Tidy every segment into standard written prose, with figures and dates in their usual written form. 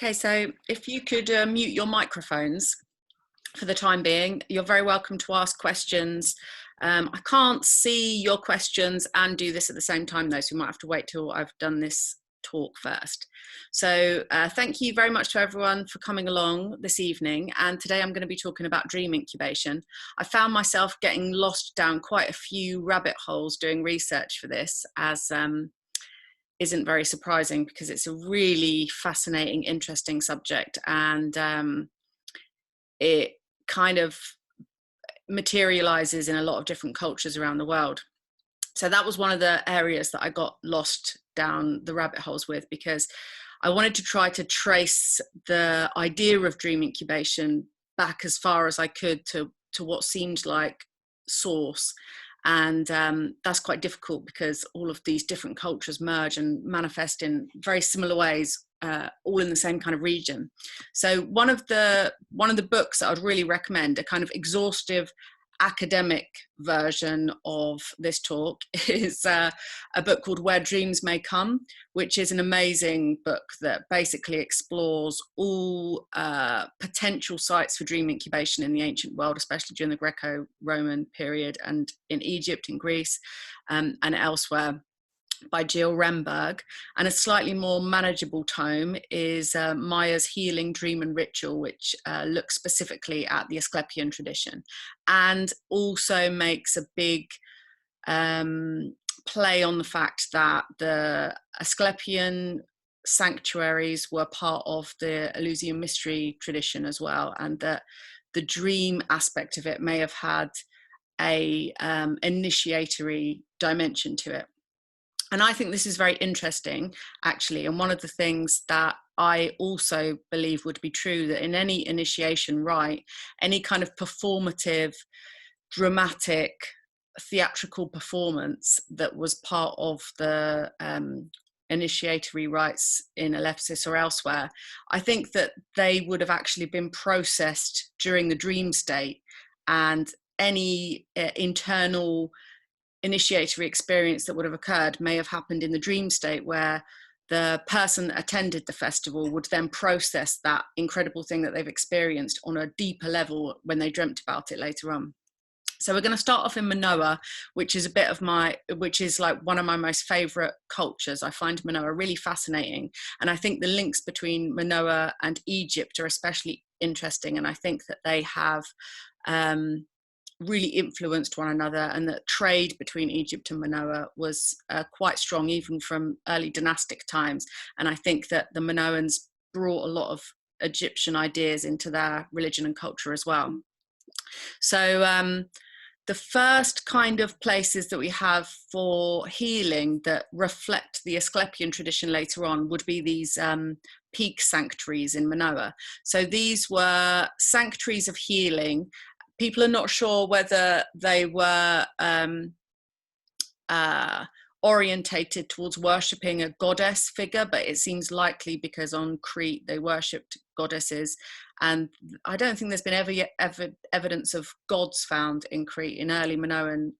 Okay, so if you could mute your microphones for the time being, you're very welcome to ask questions. I can't see your questions and do this at the same time though, so we might have to wait till I've done this talk first. So thank you very much to everyone for coming along this evening. And today I'm going to be talking about dream incubation. I found myself getting lost down quite a few rabbit holes doing research for this, as isn't very surprising because it's a really fascinating, interesting subject, and it kind of materializes in a lot of different cultures around the world. So that was one of the areas that I got lost down the rabbit holes with, because I wanted to try to trace the idea of dream incubation back as far as I could to what seemed like source. And that's quite difficult because all of these different cultures merge and manifest in very similar ways, all in the same kind of region. So one of the books that I'd really recommend, a kind of exhaustive academic version of this talk, is a book called Where Dreams May Come, which is an amazing book that basically explores all potential sites for dream incubation in the ancient world, especially during the Greco-Roman period and in Egypt, in Greece, and elsewhere, by Jill Remberg. And a slightly more manageable tome is Maya's Healing, Dream and Ritual, which looks specifically at the Asclepian tradition and also makes a big play on the fact that the Asclepian sanctuaries were part of the Eleusinian mystery tradition as well, and that the dream aspect of it may have had a initiatory dimension to it. And I think this is very interesting, actually. And one of the things that I also believe would be true, that in any initiation rite, any kind of performative, dramatic, theatrical performance that was part of the initiatory rites in Ephesus or elsewhere, I think that they would have actually been processed during the dream state, and any internal initiatory experience that would have occurred may have happened in the dream state, where the person that attended the festival would then process that incredible thing that they've experienced on a deeper level when they dreamt about it later on. So we're going to start off in Minoa, which is like one of my most favorite cultures. I find Minoa really fascinating. And I think the links between Minoa and Egypt are especially interesting. And I think that they have really influenced one another, and that trade between Egypt and Minoa was quite strong even from early dynastic times. And I think that the Minoans brought a lot of Egyptian ideas into their religion and culture as well. So the first kind of places that we have for healing that reflect the Asclepian tradition later on would be these peak sanctuaries in Minoa. So these were sanctuaries of healing. People are not sure whether they were orientated towards worshipping a goddess figure, but it seems likely because on Crete they worshipped goddesses, and I don't think there's been evidence of gods found in Crete. In early Minoan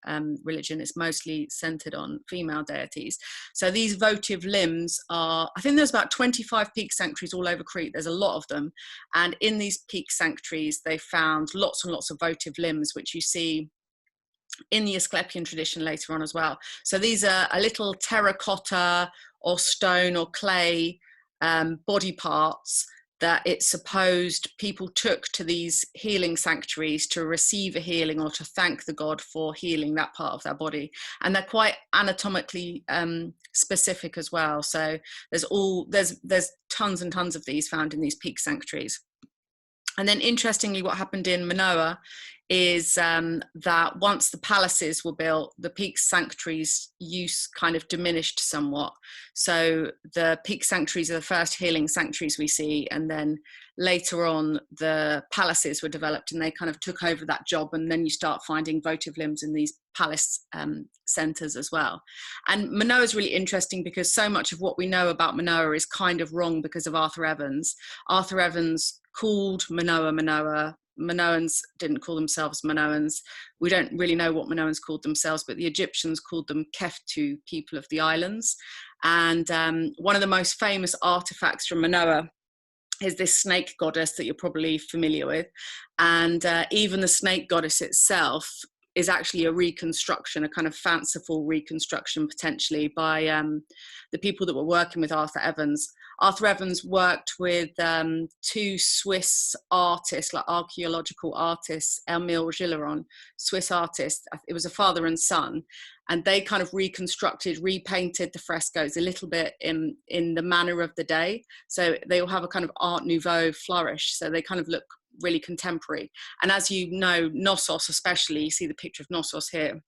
religion, it's mostly centered on female deities. So these votive limbs are, I think there's about 25 peak sanctuaries all over Crete. There's a lot of them, and in these peak sanctuaries they found lots and lots of votive limbs, which you see in the Asclepian tradition later on as well. So these are a little terracotta or stone or clay body parts that it's supposed people took to these healing sanctuaries to receive a healing or to thank the god for healing that part of their body. And they're quite anatomically specific as well. So there's tons and tons of these found in these peak sanctuaries. And then interestingly, what happened in Minoa is that once the palaces were built, the peak sanctuaries' use kind of diminished somewhat. So the peak sanctuaries are the first healing sanctuaries we see, and then later on the palaces were developed and they kind of took over that job, and then you start finding votive limbs in these palace centres as well. And Minoa is really interesting because so much of what we know about Minoa is kind of wrong because of Arthur Evans. Arthur Evans called Minoa Minoa. Minoans didn't call themselves Minoans. We don't really know what Minoans called themselves, but the Egyptians called them Keftu, people of the islands. And one of the most famous artifacts from Minoa is this snake goddess that you're probably familiar with. And even the snake goddess itself is actually a reconstruction, a kind of fanciful reconstruction potentially by the people that were working with Arthur Evans. Arthur Evans worked with two Swiss artists, like archaeological artists, Emile Gilleron, Swiss artists. It was a father and son, and they kind of reconstructed, repainted the frescoes a little bit in the manner of the day. So they will have a kind of Art Nouveau flourish. So they kind of look really contemporary. And as you know, Knossos especially, you see the picture of Knossos here.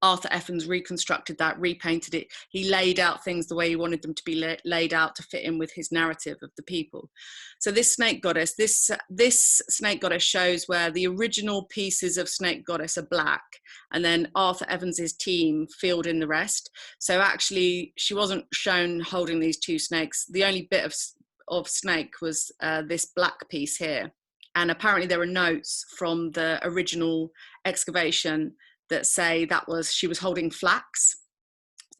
Arthur Evans reconstructed that, repainted it. He laid out things the way he wanted them to be laid out to fit in with his narrative of the people. So this snake goddess, this snake goddess shows where the original pieces of snake goddess are black, and then Arthur Evans's team filled in the rest. So actually, she wasn't shown holding these two snakes. The only bit of snake was this black piece here. And apparently there are notes from the original excavation that say she was holding flax.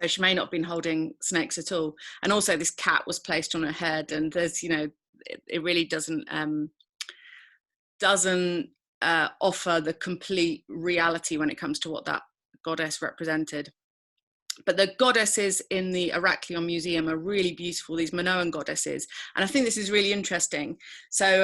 So she may not have been holding snakes at all. And also this cat was placed on her head, and there's, you know, it really doesn't offer the complete reality when it comes to what that goddess represented. But the goddesses in the Heraklion Museum are really beautiful, these Minoan goddesses. And I think this is really interesting. So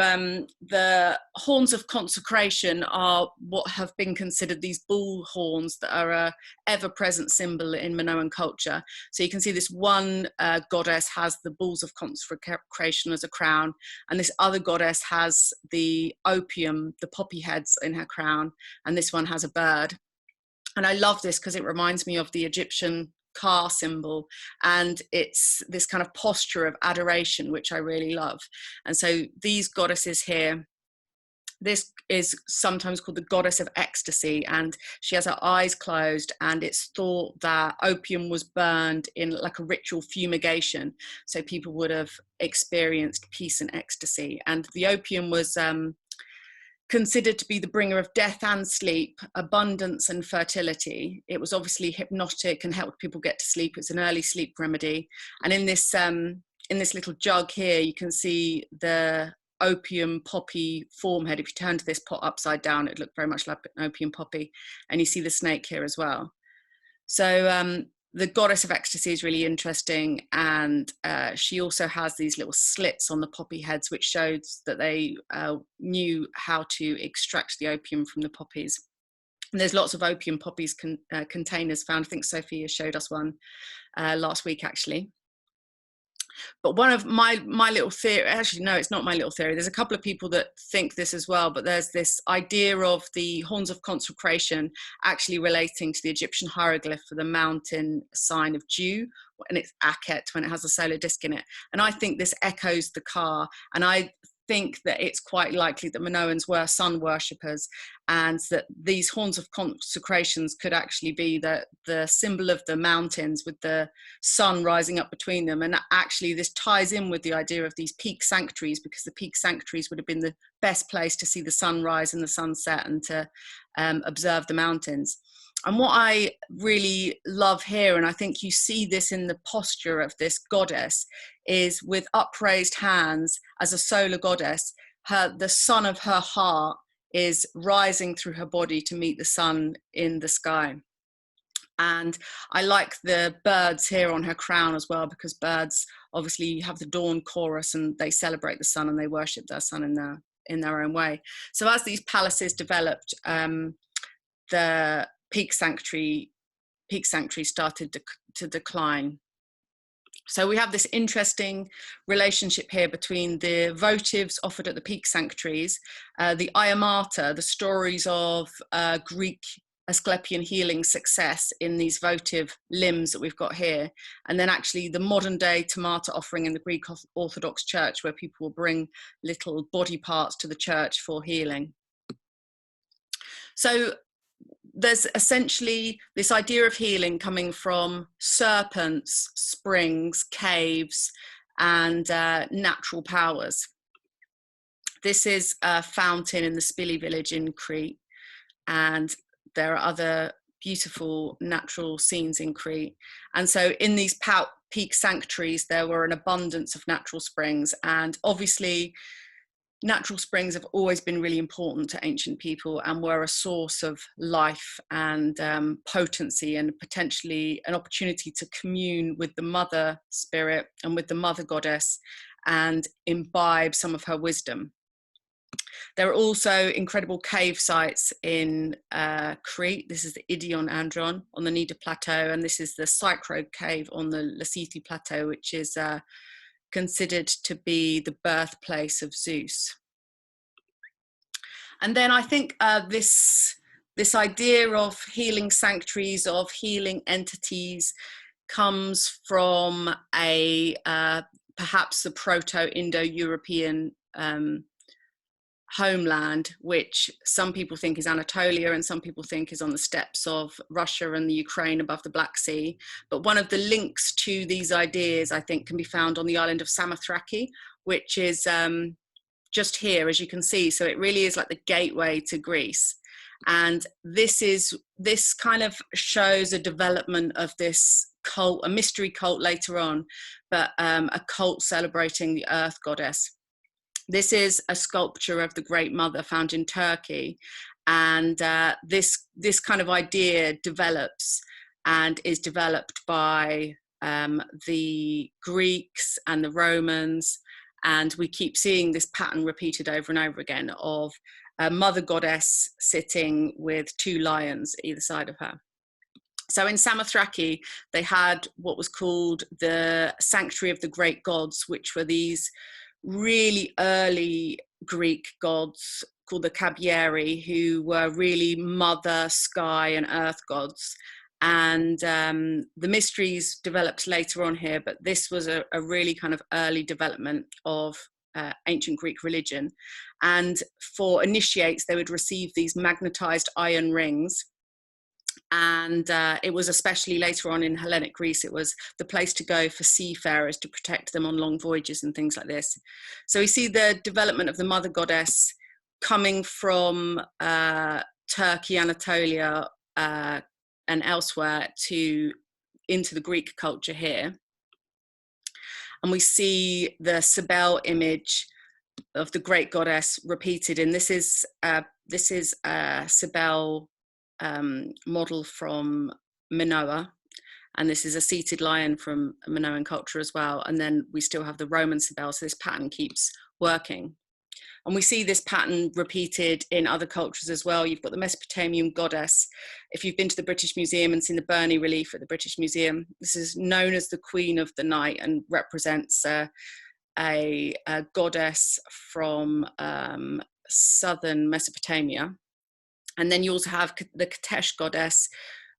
the horns of consecration are what have been considered these bull horns that are a ever-present symbol in Minoan culture. So you can see this one goddess has the bulls of consecration as a crown, and this other goddess has the opium, the poppy heads in her crown, and this one has a bird. And I love this because it reminds me of the Egyptian Ka symbol, and it's this kind of posture of adoration, which I really love. And so these goddesses here, this is sometimes called the goddess of ecstasy, and she has her eyes closed, and it's thought that opium was burned in like a ritual fumigation, so people would have experienced peace and ecstasy. And the opium was considered to be the bringer of death and sleep, abundance and fertility. It was obviously hypnotic and helped people get to sleep. It's an early sleep remedy. And in this little jug here, you can see the opium poppy form head. If you turn to this pot upside down, it looked very much like an opium poppy. And you see the snake here as well. So the goddess of ecstasy is really interesting, and she also has these little slits on the poppy heads, which shows that they knew how to extract the opium from the poppies. And there's lots of opium poppies containers found. I think Sophia showed us one last week, actually. But one of my little theory, actually no, it's not my little theory, there's a couple of people that think this as well, but there's this idea of the horns of consecration actually relating to the Egyptian hieroglyph for the mountain sign of dew, and it's Akhet when it has a solar disc in it. And I think this echoes the Ka, and I think that it's quite likely that Minoans were sun worshippers, and that these horns of consecrations could actually be the symbol of the mountains with the sun rising up between them. And actually this ties in with the idea of these peak sanctuaries, because the peak sanctuaries would have been the best place to see the sunrise and the sunset and to observe the mountains. And what I really love here, and I think you see this in the posture of this goddess, is with upraised hands as a solar goddess, the sun of her heart is rising through her body to meet the sun in the sky. And I like the birds here on her crown as well, because birds obviously have the dawn chorus and they celebrate the sun and they worship their sun in their own way. So as these palaces developed, the peak sanctuary started to decline. So we have this interesting relationship here between the votives offered at the peak sanctuaries, the iamata, the stories of Greek Asclepian healing success in these votive limbs that we've got here, and then actually the modern day tomata offering in the Greek Orthodox Church, where people will bring little body parts to the church for healing. So there's essentially this idea of healing coming from serpents, springs, caves, and natural powers. This is a fountain in the Spili village in Crete, and there are other beautiful natural scenes in Crete. And so in these peak sanctuaries, there were an abundance of natural springs. And obviously, natural springs have always been really important to ancient people and were a source of life and potency, and potentially an opportunity to commune with the mother spirit and with the mother goddess and imbibe some of her wisdom. There are also incredible cave sites in Crete. This is the Idion Andron on the Nida Plateau, and this is the Psychro Cave on the Lassithi Plateau, which is considered to be the birthplace of Zeus. And then I think this idea of healing sanctuaries, of healing entities, comes from perhaps the Proto-Indo-European homeland, which some people think is Anatolia and some people think is on the steppes of Russia and the Ukraine above the Black Sea. But one of the links to these ideas, I think, can be found on the island of Samathrakhi, which is just here, as you can see. So it really is like the gateway to Greece. And this kind of shows a development of this cult, a mystery cult later on, but a cult celebrating the earth goddess. This is a sculpture of the Great Mother found in Turkey, and this kind of idea develops and is developed by the Greeks and the Romans, and we keep seeing this pattern repeated over and over again of a mother goddess sitting with two lions either side of her. So in Samathrakhi, they had what was called the Sanctuary of the Great Gods, which were these really early Greek gods called the Kabieri, who were really mother, sky and earth gods. And the mysteries developed later on here, but this was a really kind of early development of ancient Greek religion. And for initiates, they would receive these magnetized iron rings. And it was especially later on in Hellenic Greece, it was the place to go for seafarers to protect them on long voyages and things like this. So we see the development of the mother goddess coming from Turkey, Anatolia, and elsewhere into the Greek culture here. And we see the Sibel image of the great goddess repeated, and this is a Sibel model from Minoa, and this is a seated lion from Minoan culture as well. And then we still have the Roman Sibel, so this pattern keeps working. And we see this pattern repeated in other cultures as well. You've got the Mesopotamian goddess. If you've been to the British Museum and seen the Burney relief at the British Museum, this is known as the Queen of the Night and represents a goddess from southern Mesopotamia. And then you also have the Katesh goddess,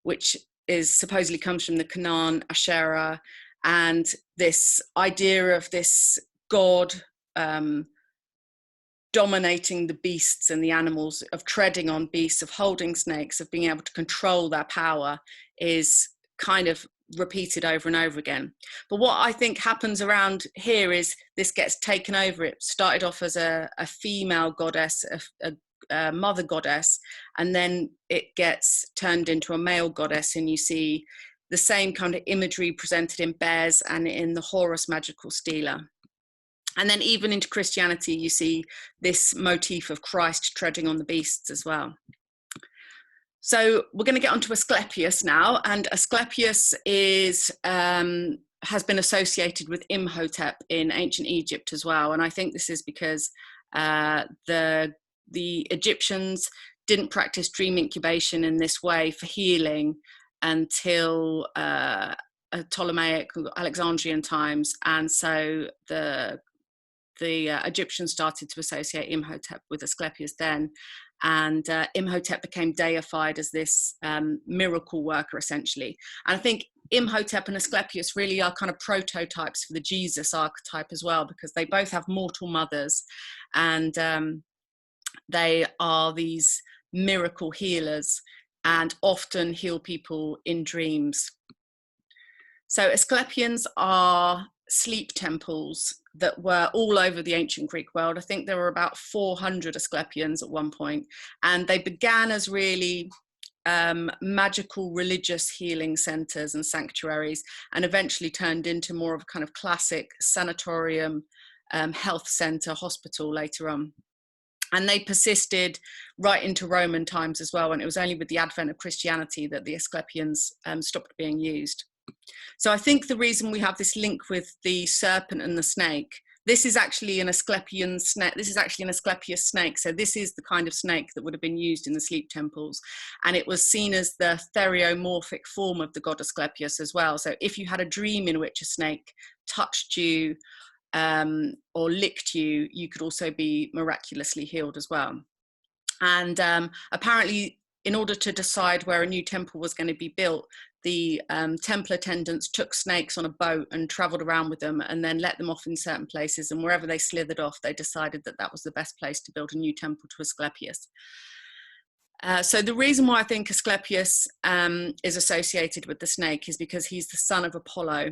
which supposedly comes from the Canaan, Asherah, and this idea of this god dominating the beasts and the animals, of treading on beasts, of holding snakes, of being able to control their power, is kind of repeated over and over again. But what I think happens around here is this gets taken over. It started off as a female goddess, a mother goddess, and then it gets turned into a male goddess, and you see the same kind of imagery presented in bears and in the Horus magical stela. And then even into Christianity, you see this motif of Christ treading on the beasts as well. So we're going to get onto Asclepius now, and Asclepius has been associated with Imhotep in ancient Egypt as well. And I think this is because the Egyptians didn't practice dream incubation in this way for healing until Ptolemaic, Alexandrian times, and so the Egyptians started to associate Imhotep with Asclepius then, and Imhotep became deified as this miracle worker essentially. And I think Imhotep and Asclepius really are kind of prototypes for the Jesus archetype as well, because they both have mortal mothers, and they are these miracle healers and often heal people in dreams. So Asclepians are sleep temples that were all over the ancient Greek world. I think there were about 400 Asclepians at one point, and they began as really magical religious healing centers and sanctuaries, and eventually turned into more of a kind of classic sanatorium, health center, hospital later on. And they persisted right into Roman times as well, and it was only with the advent of Christianity that the Asclepians stopped being used. So I think the reason we have this link with the serpent and the snake, this is actually an Asclepian snake. This is actually an Asclepius snake. So this is the kind of snake that would have been used in the sleep temples. And it was seen as the theriomorphic form of the god Asclepius as well. So if you had a dream in which a snake touched you or licked you, you could also be miraculously healed as well. And apparently, in order to decide where a new temple was going to be built, the temple attendants took snakes on a boat and traveled around with them and then let them off in certain places. And wherever they slithered off, they decided that that was the best place to build a new temple to Asclepius. So the reason why I think Asclepius is associated with the snake is because he's the son of Apollo.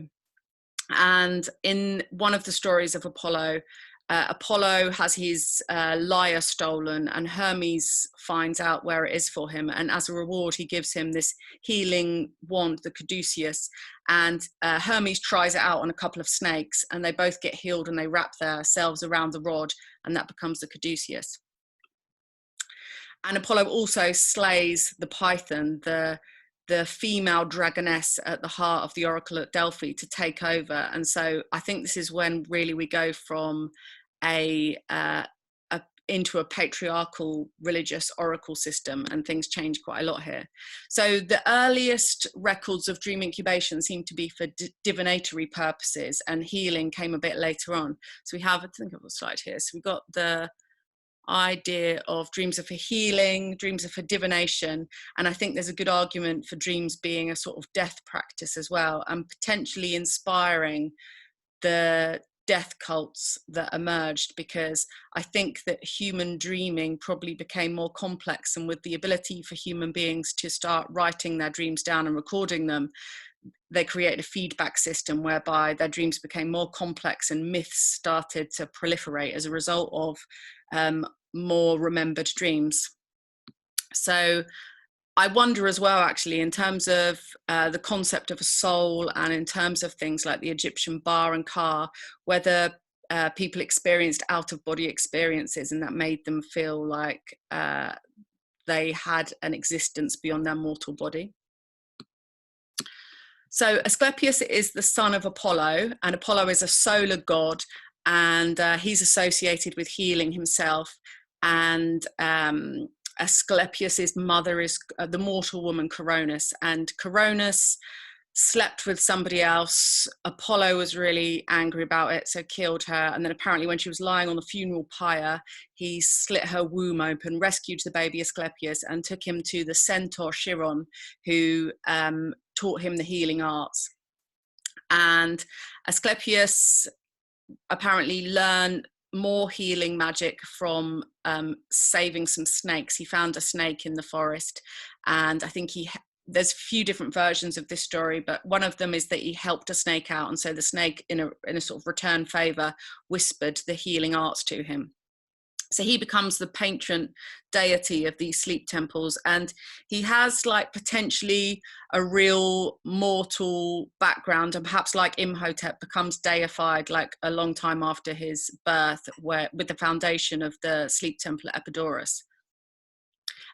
And in one of the stories of Apollo, Apollo has his lyre stolen, and Hermes finds out where it is for him, and as a reward he gives him this healing wand, the caduceus, and Hermes tries it out on a couple of snakes, and they both get healed, and they wrap themselves around the rod, and that becomes the caduceus. And Apollo also slays the python, the female dragoness at the heart of the oracle at Delphi, to take over. And so I think this is when really we go from into a patriarchal religious oracle system, and things change quite a lot here. So the earliest records of dream incubation seem to be for divinatory purposes, and healing came a bit later on. So we have, I think I've got a slide here. So we got the idea of dreams are for healing, dreams are for divination, and I think there's a good argument for dreams being a sort of death practice as well, and potentially inspiring the death cults that emerged, because I think that human dreaming probably became more complex, and with the ability for human beings to start writing their dreams down and recording them, they created a feedback system whereby their dreams became more complex and myths started to proliferate as a result of more remembered dreams. So I wonder as well, actually, in terms of the concept of a soul, and in terms of things like the Egyptian Ba and Ka, whether people experienced out-of-body experiences and that made them feel like they had an existence beyond their mortal body. So Asclepius is the son of Apollo, and Apollo is a solar god, and he's associated with healing himself. And Asclepius's mother is the mortal woman Coronis, and Coronis slept with somebody else. Apollo was really angry about it, so killed her. And then apparently when she was lying on the funeral pyre, he slit her womb open, rescued the baby Asclepius, and took him to the centaur Chiron, who taught him the healing arts. And Asclepius apparently learned more healing magic from saving some snakes. He found a snake in the forest, and I think there's a few different versions of this story, but one of them is that he helped a snake out, and so the snake, in a sort of return favor, whispered the healing arts to him. So he becomes the patron deity of these sleep temples, and he has like potentially a real mortal background, and perhaps like Imhotep becomes deified like a long time after his birth, with the foundation of the sleep temple at Epidaurus.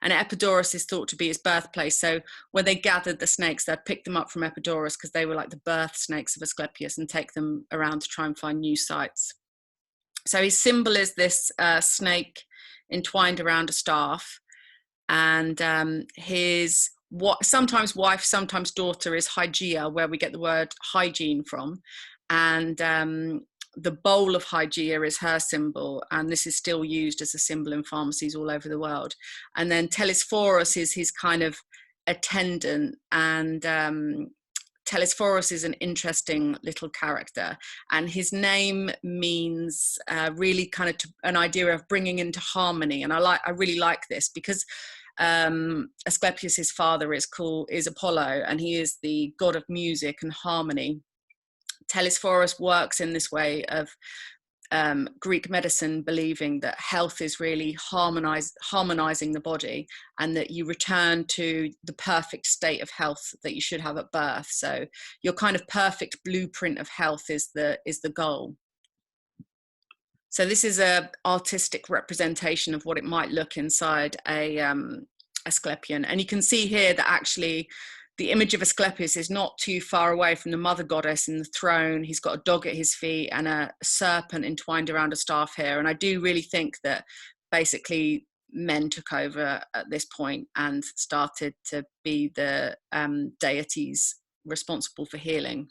And Epidaurus is thought to be his birthplace. So when they gathered the snakes, they'd pick them up from Epidaurus because they were like the birth snakes of Asclepius, and take them around to try and find new sites. So his symbol is this snake entwined around a staff, and his sometimes wife, sometimes daughter is Hygeia, where we get the word hygiene from, and the bowl of Hygeia is her symbol, and this is still used as a symbol in pharmacies all over the world. And then Teles Forest is his kind of attendant, and Teles Forest is an interesting little character, and his name means really kind of an idea of bringing into harmony. And I really like this, because Asclepius's father is Apollo, and he is the god of music and harmony. Teles Forest works in this way of Greek medicine believing that health is really harmonizing the body, and that you return to the perfect state of health that you should have at birth. So your kind of perfect blueprint of health is the goal. So this is a artistic representation of what it might look inside a Asclepian, and you can see here that actually the image of Asclepius is not too far away from the mother goddess in the throne. He's got a dog at his feet and a serpent entwined around a staff here. And I do really think that basically men took over at this point and started to be the deities responsible for healing.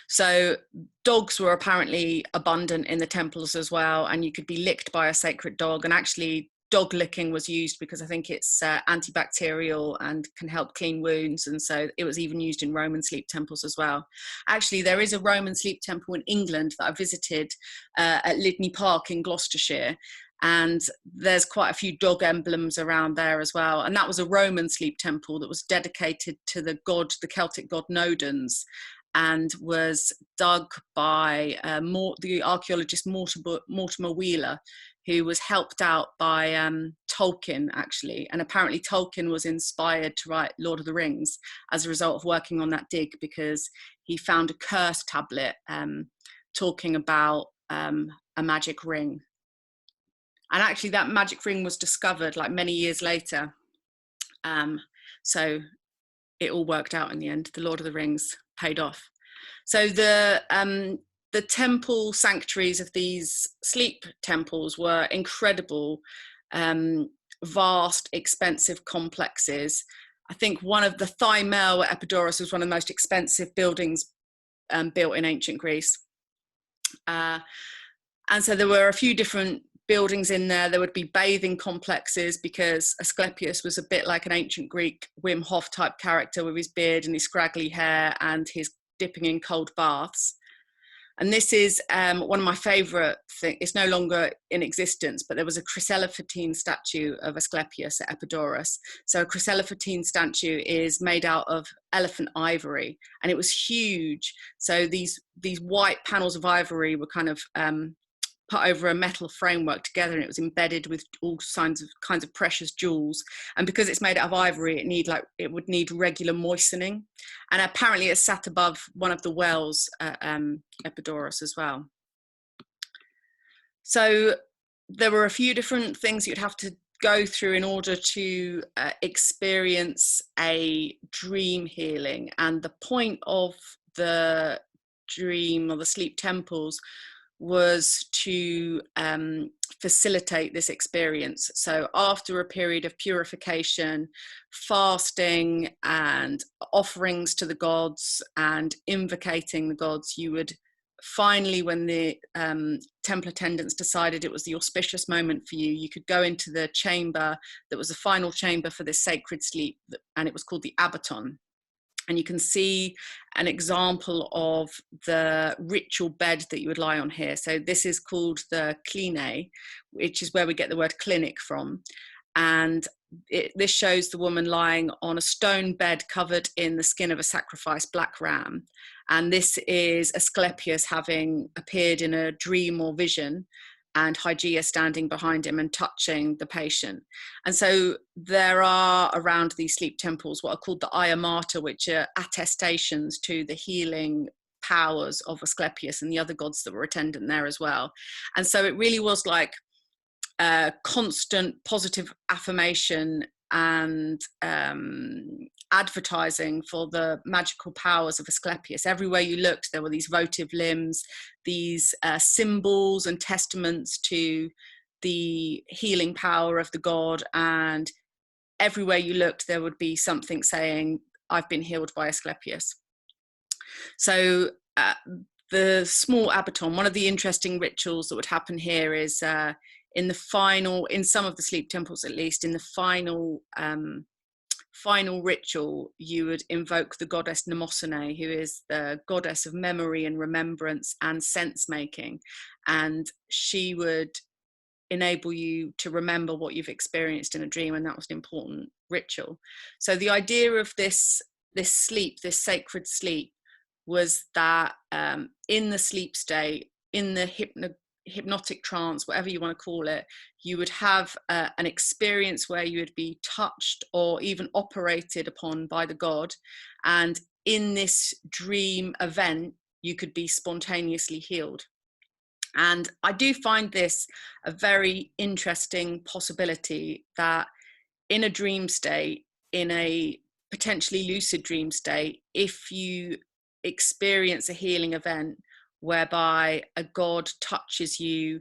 So dogs were apparently abundant in the temples as well, and you could be licked by a sacred dog. And actually dog licking was used because I think it's antibacterial and can help clean wounds, and so it was even used in Roman sleep temples as well. Actually, there is a Roman sleep temple in England that I visited at Lydney Park in Gloucestershire, and there's quite a few dog emblems around there as well. And that was a Roman sleep temple that was dedicated to the Celtic god Nodens, and was dug by the archaeologist Mortimer Wheeler, who was helped out by Tolkien, actually. And apparently Tolkien was inspired to write Lord of the Rings as a result of working on that dig, because he found a curse tablet talking about a magic ring. And actually that magic ring was discovered like many years later. So it all worked out in the end. The Lord of the Rings paid off. So the temple sanctuaries of these sleep temples were incredible, vast, expensive complexes. I think one of the Thymel at Epidaurus was one of the most expensive buildings built in ancient Greece. And so there were a few different buildings in there. There would be bathing complexes, because Asclepius was a bit like an ancient Greek Wim Hof type character with his beard and his scraggly hair and his dipping in cold baths. And this is one of my favourite things. It's no longer in existence, but there was a chryselephantine statue of Asclepius at Epidaurus. So a chryselephantine statue is made out of elephant ivory, and it was huge. So these white panels of ivory were kind of put over a metal framework together, and it was embedded with all kinds of precious jewels. And because it's made out of ivory, it would need regular moistening. And apparently it sat above one of the wells at Epidaurus as well. So there were a few different things you'd have to go through in order to experience a dream healing. And the point of the dream or the sleep temples was to facilitate this experience. So after a period of purification, fasting and offerings to the gods and invocating the gods, you would finally, when the temple attendants decided it was the auspicious moment for you, you could go into the chamber that was the final chamber for this sacred sleep, and it was called the abaton. And you can see an example of the ritual bed that you would lie on here. So this is called the kline, which is where we get the word clinic from. And this shows the woman lying on a stone bed covered in the skin of a sacrificed black ram. And this is Asclepius having appeared in a dream or vision, and Hygeia standing behind him and touching the patient. And so there are around these sleep temples what are called the iamata, which are attestations to the healing powers of Asclepius and the other gods that were attendant there as well. And so it really was like constant positive affirmation and advertising for the magical powers of Asclepius. Everywhere you looked, there were these votive limbs, these symbols and testaments to the healing power of the god. And everywhere you looked, there would be something saying, "I've been healed by Asclepius." So the small abaton, one of the interesting rituals that would happen here is in some of the sleep temples at least, in the final ritual, you would invoke the goddess Nemosine, who is the goddess of memory and remembrance and sense making, and she would enable you to remember what you've experienced in a dream, and that was an important ritual. So the idea of this sleep, this sacred sleep, was that in the sleep state, in the hypnotic trance, whatever you want to call it, you would have an experience where you would be touched or even operated upon by the god, and in this dream event you could be spontaneously healed. And I do find this a very interesting possibility, that in a dream state, in a potentially lucid dream state, if you experience a healing event whereby a god touches you,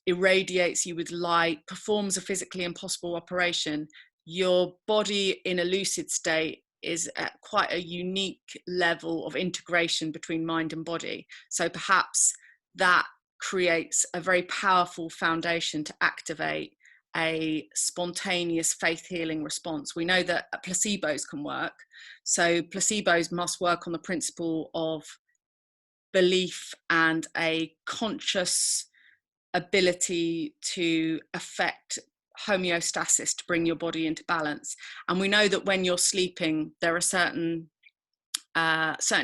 irradiates you with light, performs a physically impossible operation, your body in a lucid state is at quite a unique level of integration between mind and body. So perhaps that creates a very powerful foundation to activate a spontaneous faith healing response. We know that placebos can work. So placebos must work on the principle of belief and a conscious ability to affect homeostasis, to bring your body into balance. And we know that when you're sleeping, there are certain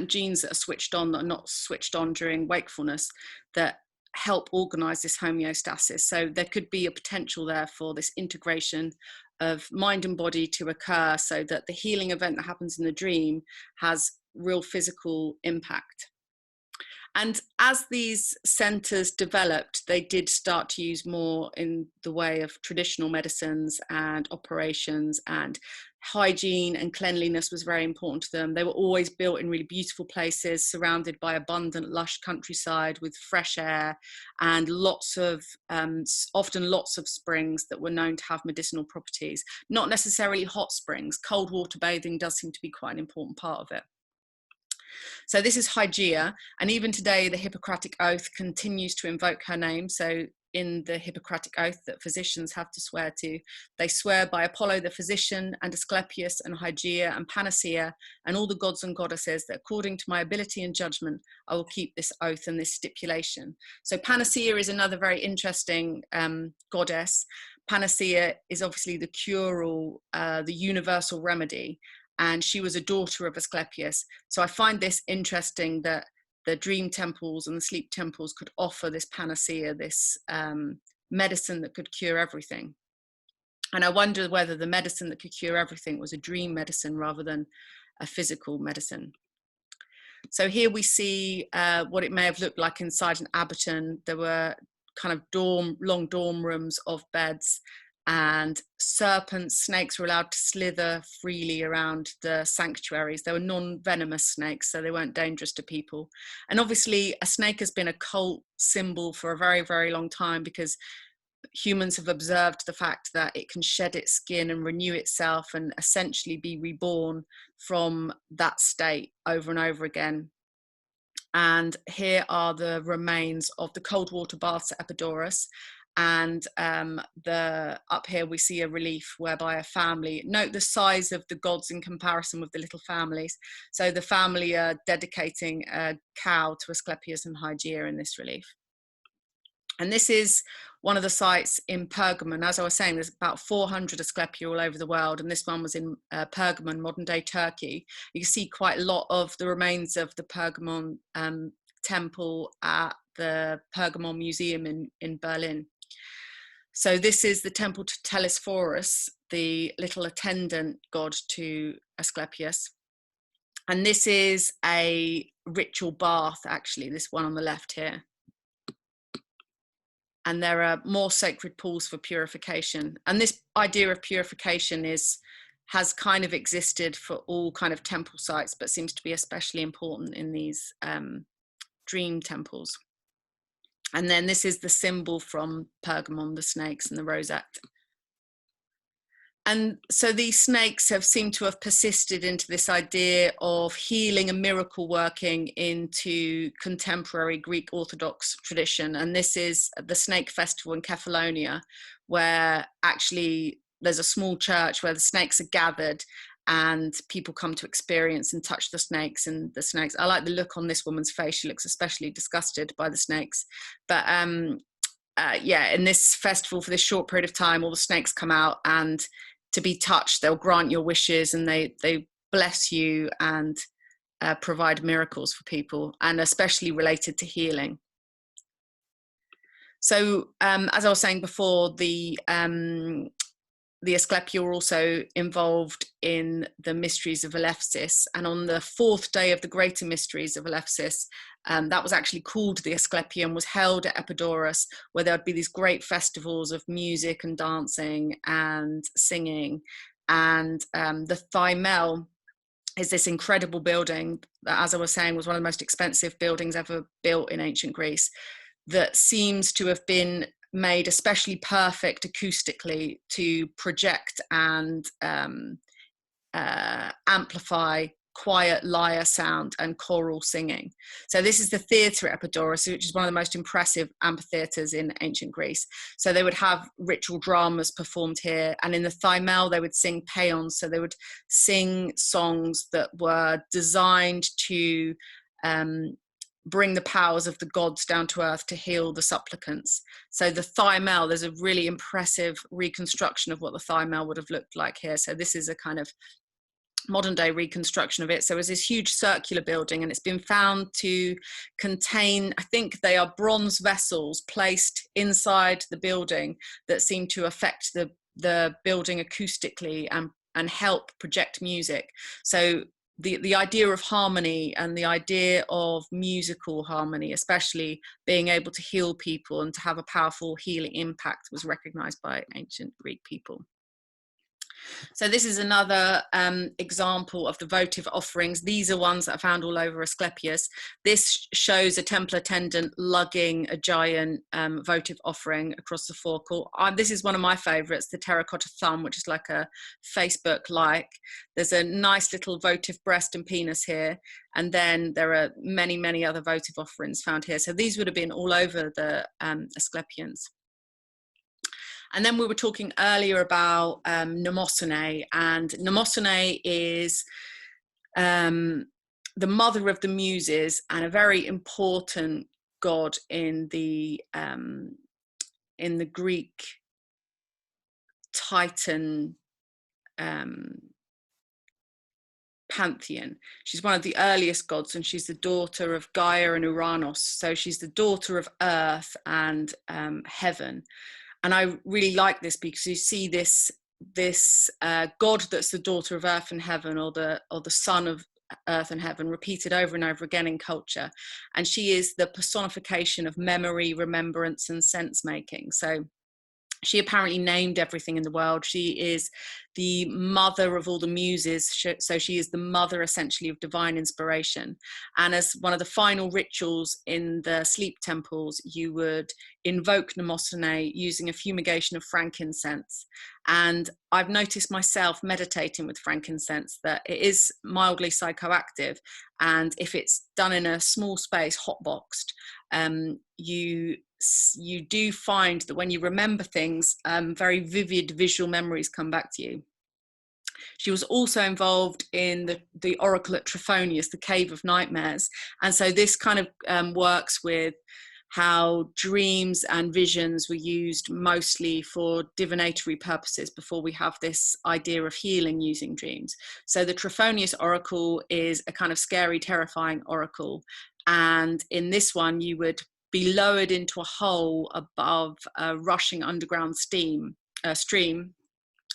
genes that are switched on that are not switched on during wakefulness that help organize this homeostasis. So there could be a potential there for this integration of mind and body to occur, so that the healing event that happens in the dream has real physical impact. And as these centers developed, they did start to use more in the way of traditional medicines and operations, and hygiene and cleanliness was very important to them. They were always built in really beautiful places, surrounded by abundant, lush countryside with fresh air and lots of, often lots of springs that were known to have medicinal properties. Not necessarily hot springs. Cold water bathing does seem to be quite an important part of it. So this is Hygeia, and even today the Hippocratic Oath continues to invoke her name. So in the Hippocratic Oath that physicians have to swear to, they swear by Apollo the physician and Asclepius and Hygeia and Panacea and all the gods and goddesses that according to my ability and judgment I will keep this oath and this stipulation. So Panacea is another very interesting goddess. Panacea is obviously the cure-all, the universal remedy, and she was a daughter of Asclepius. So I find this interesting that the dream temples and the sleep temples could offer this panacea, this medicine that could cure everything. And I wonder whether the medicine that could cure everything was a dream medicine rather than a physical medicine. So here we see what it may have looked like inside an Abberton. There were kind of long dorm rooms of beds, and serpents, snakes were allowed to slither freely around the sanctuaries. They were non-venomous snakes, so they weren't dangerous to people. And obviously a snake has been a cult symbol for a very, very long time, because humans have observed the fact that it can shed its skin and renew itself and essentially be reborn from that state over and over again. And here are the remains of the cold water baths at Epidaurus. And up here we see a relief whereby a family, note the size of the gods in comparison with the little families. So the family are dedicating a cow to Asclepius and Hygeia in this relief. And this is one of the sites in Pergamon. As I was saying, there's about 400 Asclepia all over the world, and this one was in Pergamon, modern day Turkey. You can see quite a lot of the remains of the Pergamon temple at the Pergamon Museum in Berlin. So this is the temple to Teles Forest, the little attendant god to Asclepius. And this is a ritual bath, actually, this one on the left here. And there are more sacred pools for purification. And this idea of purification has kind of existed for all kind of temple sites, but seems to be especially important in these dream temples. And then this is the symbol from Pergamon, the snakes and the rosette. And so these snakes have seemed to have persisted into this idea of healing and miracle working into contemporary Greek Orthodox tradition. And this is the snake festival in Kefalonia, where actually there's a small church where the snakes are gathered and people come to experience and touch the snakes. And the snakes, I like the look on this woman's face. She looks especially disgusted by the snakes. But yeah, in this festival for this short period of time, all the snakes come out, and to be touched, they'll grant your wishes, and they bless you and provide miracles for people, and especially related to healing. So as I was saying before, the Asclepia were also involved in the mysteries of Eleusis, and on the fourth day of the greater mysteries of Eleusis, that was actually called the Asclepia and was held at Epidaurus, where there would be these great festivals of music and dancing and singing. And the Thymel is this incredible building that, as I was saying, was one of the most expensive buildings ever built in ancient Greece, that seems to have been made especially perfect acoustically to project and amplify quiet lyre sound and choral singing. So this is the theatre at Epidaurus, which is one of the most impressive amphitheatres in ancient Greece. So they would have ritual dramas performed here, and in the Thymel they would sing paeans, so they would sing songs that were designed to bring the powers of the gods down to earth to heal the supplicants. So the Thymel, there's a really impressive reconstruction of what the Thymel would have looked like here. So this is a kind of modern day reconstruction of it. So it's this huge circular building, and it's been found to contain, I think they are bronze vessels placed inside the building that seem to affect the building acoustically and help project music. So the idea of harmony and the idea of musical harmony, especially being able to heal people and to have a powerful healing impact, was recognized by ancient Greek people. So this is another example of the votive offerings. These are ones that are found all over Asclepius. This shows a temple attendant lugging a giant votive offering across the forecourt. This is one of my favorites, the terracotta thumb, which is like a Facebook-like. There's a nice little votive breast and penis here. And then there are many, many other votive offerings found here. So these would have been all over the Asclepians. And then we were talking earlier about Nemosine, and Nemosine is the mother of the muses and a very important god in the Greek Titan pantheon. She's one of the earliest gods, and she's the daughter of Gaia and Uranus. So she's the daughter of earth and heaven. And I really like this because you see this god that's the daughter of earth and heaven, or the son of earth and heaven, repeated over and over again in culture. And she is the personification of memory, remembrance, and sense making. So she apparently named everything in the world. She is the mother of all the muses. So she is the mother essentially of divine inspiration. And as one of the final rituals in the sleep temples, you would invoke Nemosine using a fumigation of frankincense. And I've noticed myself meditating with frankincense that it is mildly psychoactive. And if it's done in a small space, hotboxed, you do find that when you remember things, very vivid visual memories come back to you. She was also involved in the oracle at Trophonius, the Cave of Nightmares. And so this kind of works with how dreams and visions were used mostly for divinatory purposes before we have this idea of healing using dreams. So the Trophonius oracle is a kind of scary, terrifying oracle. And in this one, you would be lowered into a hole above a rushing underground stream,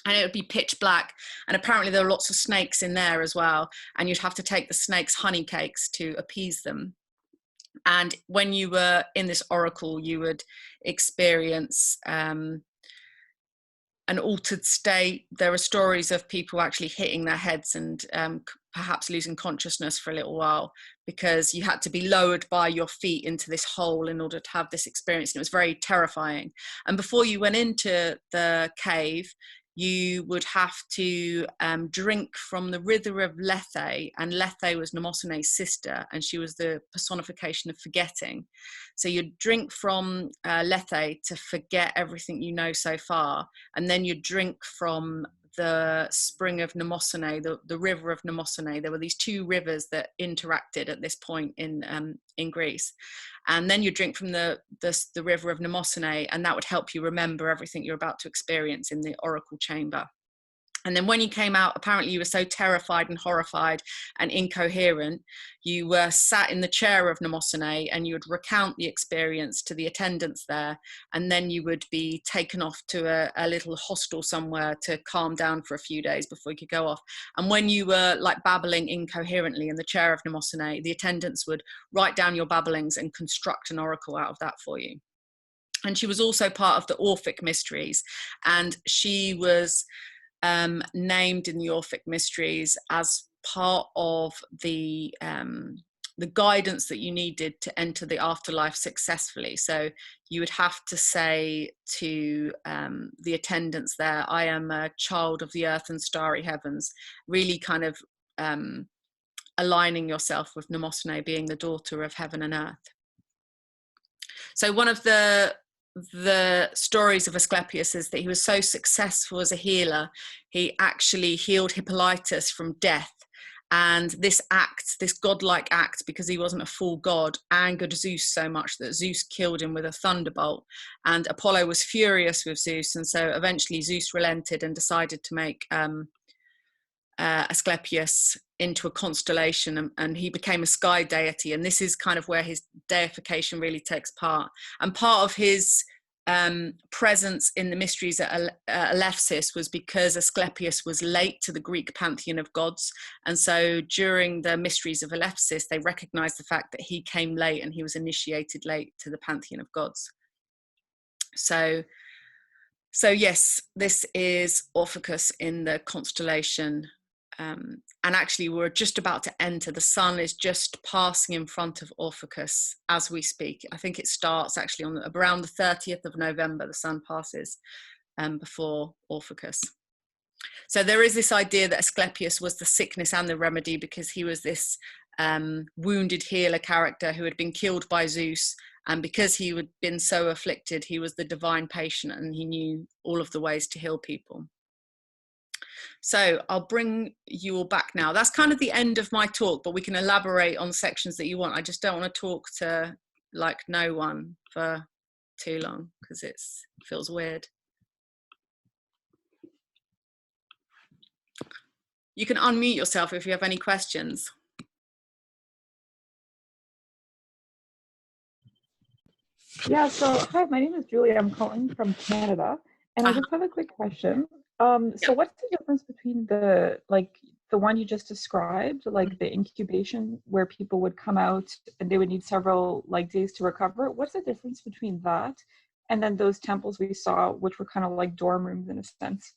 and it would be pitch black. And apparently there are lots of snakes in there as well. And you'd have to take the snakes' honey cakes to appease them. And when you were in this oracle, you would experience an altered state. There are stories of people actually hitting their heads and perhaps losing consciousness for a little while, because you had to be lowered by your feet into this hole in order to have this experience. And it was very terrifying. And before you went into the cave, you would have to drink from the river of Lethe, and Lethe was Nemosine's sister, and she was the personification of forgetting. So you'd drink from Lethe to forget everything you know so far, and then you'd drink from the spring of Nemosine, the river of Nemosine. There were these two rivers that interacted at this point in Greece. And then you drink from the river of Nemosine, and that would help you remember everything you're about to experience in the oracle chamber. And then when you came out, apparently you were so terrified and horrified and incoherent, you were sat in the chair of Nemosine and you would recount the experience to the attendants there. And then you would be taken off to a little hostel somewhere to calm down for a few days before you could go off. And when you were like babbling incoherently in the chair of Nemosine, the attendants would write down your babblings and construct an oracle out of that for you. And she was also part of the Orphic mysteries. And she was named in the Orphic mysteries as part of the guidance that you needed to enter the afterlife successfully. So you would have to say to the attendants there, I am a child of the earth and starry heavens, really kind of aligning yourself with Nemosine being the daughter of heaven and earth. So one of the stories of Asclepius is that he was so successful as a healer, he actually healed Hippolytus from death. And this act, this godlike act, because he wasn't a full god, angered Zeus so much that Zeus killed him with a thunderbolt. And Apollo was furious with Zeus. And so eventually Zeus relented and decided to make Asclepius into a constellation, and he became a sky deity. And this is kind of where his deification really takes part. And part of his presence in the mysteries at Eleusis was because Asclepius was late to the Greek pantheon of gods. And so during the mysteries of Eleusis, they recognized the fact that he came late and he was initiated late to the pantheon of gods. So yes, this is Orpheus in the constellation. And actually we're just about to enter. The sun is just passing in front of Orpheus as we speak. I think it starts actually on around the 30th of November, the sun passes before Orpheus. So there is this idea that Asclepius was the sickness and the remedy, because he was this wounded healer character who had been killed by Zeus. And because he had been so afflicted, he was the divine patient and he knew all of the ways to heal people. So I'll bring you all back now. That's kind of the end of my talk, but we can elaborate on sections that you want. I just don't want to talk to like no one for too long because it feels weird. You can unmute yourself if you have any questions. Yeah, so hi, my name is Julie. I'm calling from Canada, and I just have a quick question. So what's the difference between the one you just described, like the incubation where people would come out and they would need several days to recover? What's the difference between that and then those temples we saw, which were kind of like dorm rooms in a sense?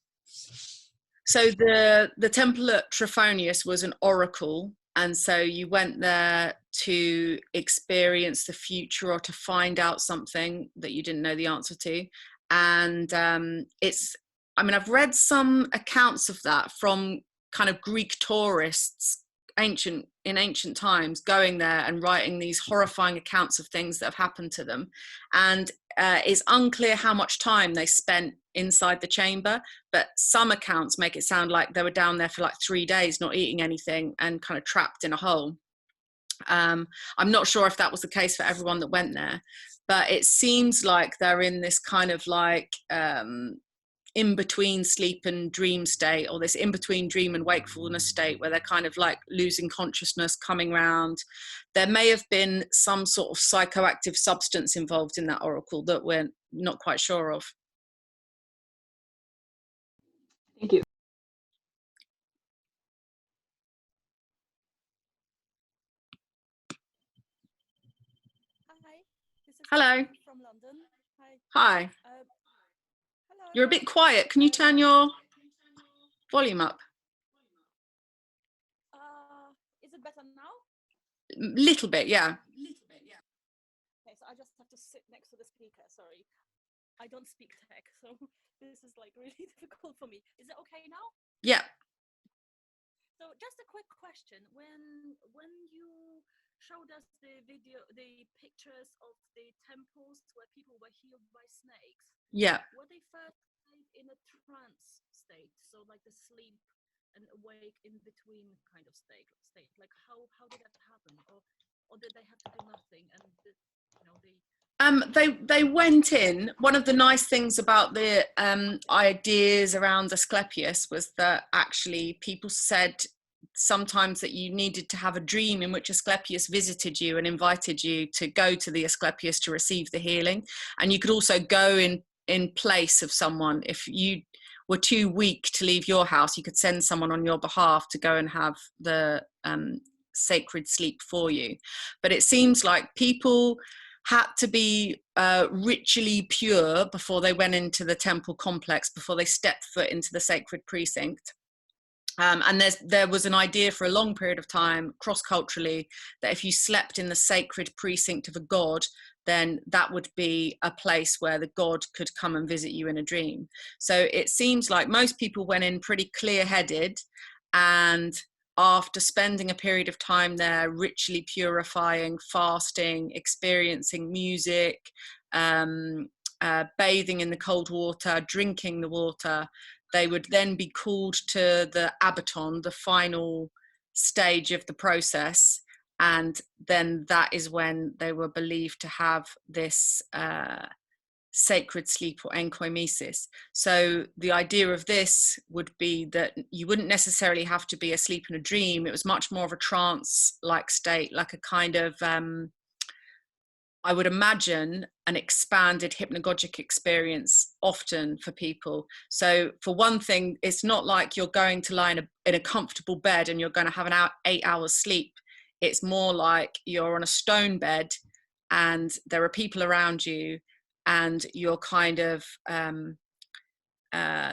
So the temple at Trophonius was an oracle. And so you went there to experience the future or to find out something that you didn't know the answer to. And I've read some accounts of that from kind of Greek tourists in ancient times, going there and writing these horrifying accounts of things that have happened to them. And it's unclear how much time they spent inside the chamber, but some accounts make it sound like they were down there for like 3 days, not eating anything and kind of trapped in a hole. I'm not sure if that was the case for everyone that went there, but it seems like they're in this kind of like in-between sleep and dream state, or this in-between dream and wakefulness state where they're kind of like losing consciousness, coming round. There may have been some sort of psychoactive substance involved in that oracle that we're not quite sure of. Thank you. Hi, this is Hello. from London. Hi. Hello. You're a bit quiet. Can you turn your volume up? Is it better now? Little bit, yeah. Okay, so I just have to sit next to the speaker. Sorry, I don't speak tech, so this is like really difficult for me. Is it okay now? Yeah. So just a quick question: when you showed us the pictures of the temples where people were healed by snakes, Yeah. were they first made in a trance state, so like the sleep and awake in between kind of state? Like how did that happen, or did they have to do nothing and the They went in. One of the nice things about the ideas around Asclepius was that actually people said sometimes that you needed to have a dream in which Asclepius visited you and invited you to go to the Asclepius to receive the healing. And you could also go in place of someone. If you were too weak to leave your house, you could send someone on your behalf to go and have the sacred sleep for you. But it seems like people had to be ritually pure before they went into the temple complex, before they stepped foot into the sacred precinct. And there was an idea for a long period of time, cross-culturally, that if you slept in the sacred precinct of a god, then that would be a place where the god could come and visit you in a dream. So it seems like most people went in pretty clear-headed, and after spending a period of time there, ritually purifying, fasting, experiencing music, bathing in the cold water, drinking the water, they would then be called to the abaton, the final stage of the process. And then that is when they were believed to have this sacred sleep, or enkoimisis. So the idea of this would be that you wouldn't necessarily have to be asleep in a dream. It was much more of a trance-like state, like a kind of, I would imagine, an expanded hypnagogic experience often for people. So for one thing, it's not like you're going to lie in a comfortable bed and you're going to have an 8 hours sleep. It's more like you're on a stone bed and there are people around you, and you're kind of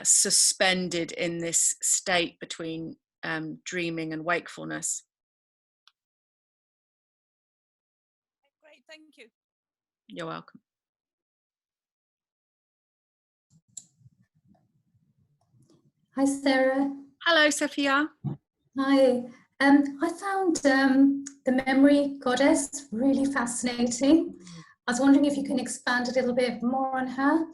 suspended in this state between dreaming and wakefulness. Great, thank you. You're welcome. Hi, Sarah. Hello, Sophia. Hi. I found the memory goddess really fascinating. I was wondering if you can expand a little bit more on her.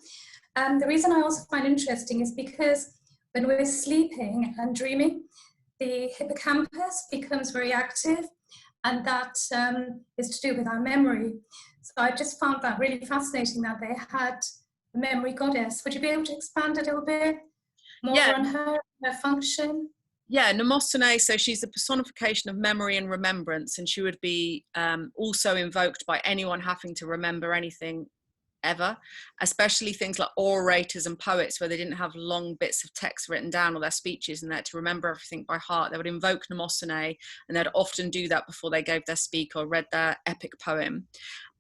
The reason I also find interesting is because when we're sleeping and dreaming, the hippocampus becomes very active, and that is to do with our memory. So I just found that really fascinating that they had the memory goddess. Would you be able to expand a little bit more on her function? Yeah, Nemosine, so she's the personification of memory and remembrance, and she would be also invoked by anyone having to remember anything ever, especially things like orators and poets, where they didn't have long bits of text written down or their speeches and they had to remember everything by heart. They would invoke Nemosine, and they'd often do that before they gave their speak or read their epic poem.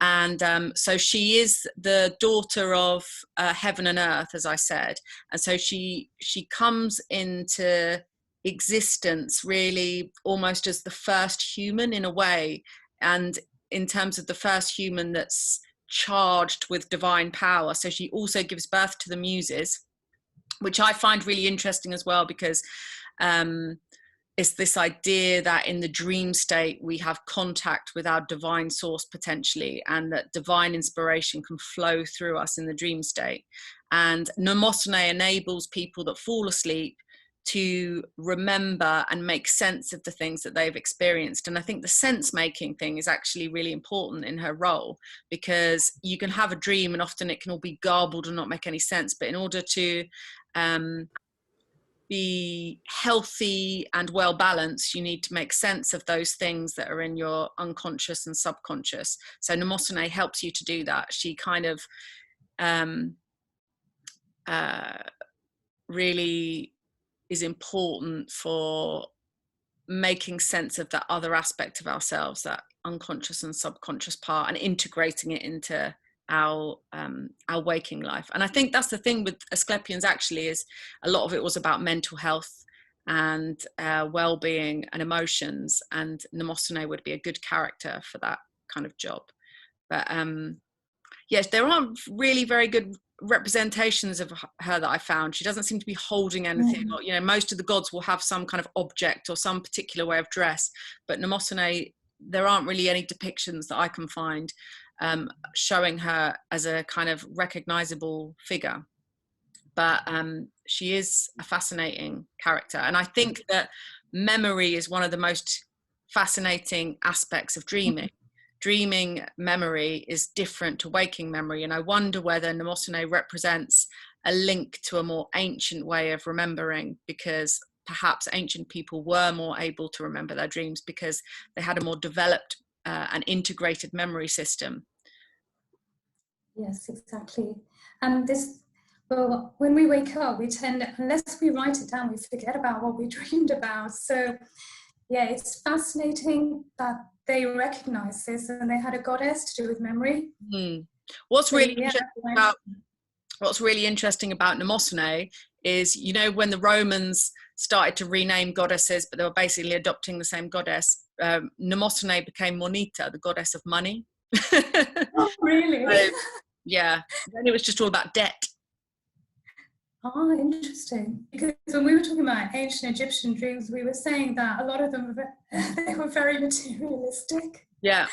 And so she is the daughter of heaven and earth, as I said, and so she comes into existence really almost as the first human in a way, and in terms of the first human that's charged with divine power. So she also gives birth to the muses, which I find really interesting as well, because it's this idea that in the dream state we have contact with our divine source potentially, and that divine inspiration can flow through us in the dream state. And Nemosine enables people that fall asleep to remember and make sense of the things that they've experienced. And I think the sense making thing is actually really important in her role, because you can have a dream and often it can all be garbled and not make any sense, but in order to be healthy and well balanced, you need to make sense of those things that are in your unconscious and subconscious. So Nemosine helps you to do that. She kind of really is important for making sense of that other aspect of ourselves, that unconscious and subconscious part, and integrating it into our waking life. And I think that's the thing with Asclepians actually, is a lot of it was about mental health and well-being and emotions, and Nemosine would be a good character for that kind of job. But yes, there aren't really very good representations of her that I found. She doesn't seem to be holding anything, or, you know, most of the gods will have some kind of object or some particular way of dress, but Nemosine, there aren't really any depictions that I can find showing her as a kind of recognizable figure. But she is a fascinating character, and I think that memory is one of the most fascinating aspects of dreaming, dreaming memory is different to waking memory. And I wonder whether Nemosine represents a link to a more ancient way of remembering, because perhaps ancient people were more able to remember their dreams because they had a more developed and integrated memory system. Yes, exactly. And well, when we wake up, we tend, unless we write it down, we forget about what we dreamed about. So yeah, it's fascinating that they recognize this, and they had a goddess to do with memory. What's So, really yeah, interesting about Nemosine is, you know, when the Romans started to rename goddesses, but they were basically adopting the same goddess, Nemosine became Moneta, the goddess of money. Oh, really? So, yeah, then it was just all about debt. Oh, interesting. Because when we were talking about ancient Egyptian dreams, we were saying that a lot of them they were very materialistic. Yeah.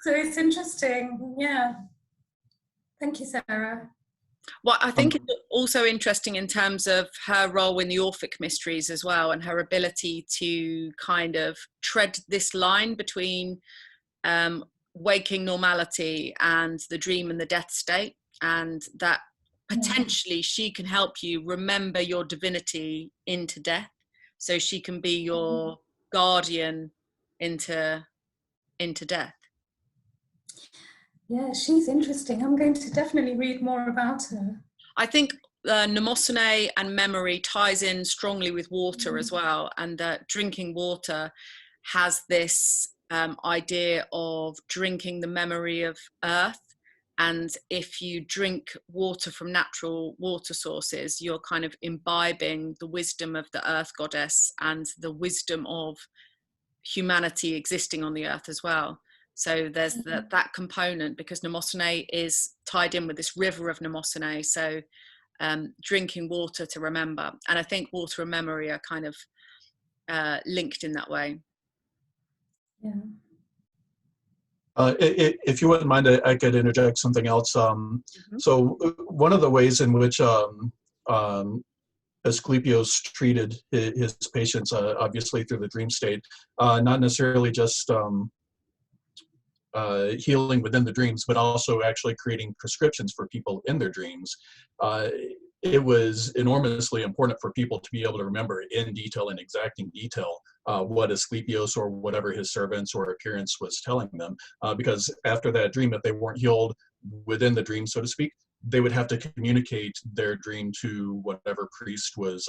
So it's interesting. Yeah. Thank you, Sarah. Well, I think it's also interesting in terms of her role in the Orphic mysteries as well, and her ability to kind of tread this line between waking normality and the dream and the death state, and that potentially she can help you remember your divinity into death, so she can be your guardian into death. Yeah, she's interesting. I'm going to definitely read more about her. I think Nemosine and memory ties in strongly with water as well, and that drinking water has this idea of drinking the memory of earth. And if you drink water from natural water sources, you're kind of imbibing the wisdom of the earth goddess and the wisdom of humanity existing on the earth as well. So there's that component, because Nemosine is tied in with this river of Nemosine. So drinking water to remember. And I think water and memory are kind of linked in that way. Yeah. If you wouldn't mind, I could interject something else. So one of the ways in which Asclepios treated his patients, obviously through the dream state, not necessarily just healing within the dreams, but also actually creating prescriptions for people in their dreams. It was enormously important for people to be able to remember in detail, in exacting detail, what Asclepios or whatever his servants or appearance was telling them. Because after that dream, if they weren't healed within the dream, so to speak, they would have to communicate their dream to whatever priest was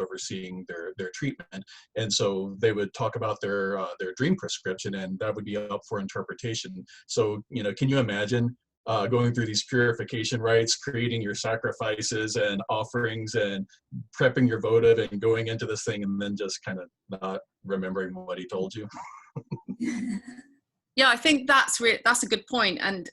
overseeing their treatment, and so they would talk about their dream prescription, and that would be up for interpretation. So, you know, can you imagine going through these purification rites, creating your sacrifices and offerings, and prepping your votive, and going into this thing, and then just kind of not remembering what he told you? Yeah, I think that's a good point. And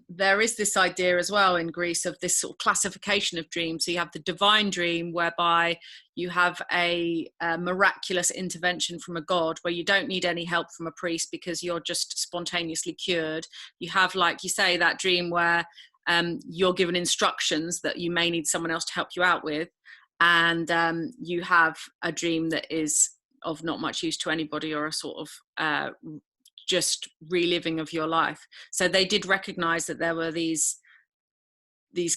there is this idea as well in Greece of this sort of classification of dreams. So you have the divine dream, whereby you have a miraculous intervention from a god, where you don't need any help from a priest because you're just spontaneously cured. You have, like you say, that dream where you're given instructions that you may need someone else to help you out with. And you have a dream that is of not much use to anybody, or a sort of just reliving of your life. So they did recognize that there were these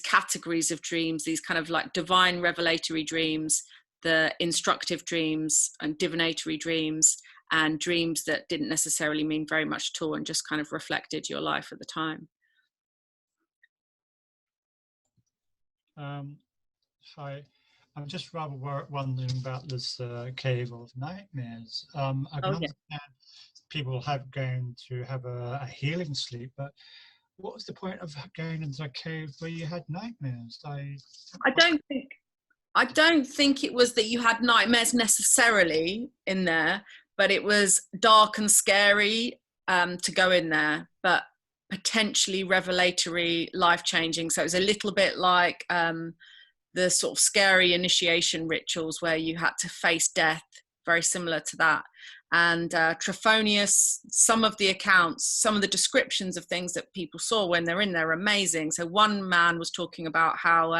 categories of dreams, these kind of like divine revelatory dreams, the instructive dreams and divinatory dreams, and dreams that didn't necessarily mean very much at all and just kind of reflected your life at the time. Hi, I'm just rather wondering about this cave of nightmares. I can understand people going to have a healing sleep, but what was the point of going into a cave where you had nightmares? I don't think it was that you had nightmares necessarily in there, but it was dark and scary to go in there, but potentially revelatory, life-changing. So it was a little bit like the sort of scary initiation rituals where you had to face death, very similar to that. And Trophonius, some of the accounts, some of the descriptions of things that people saw when they're in there are amazing. So one man was talking about how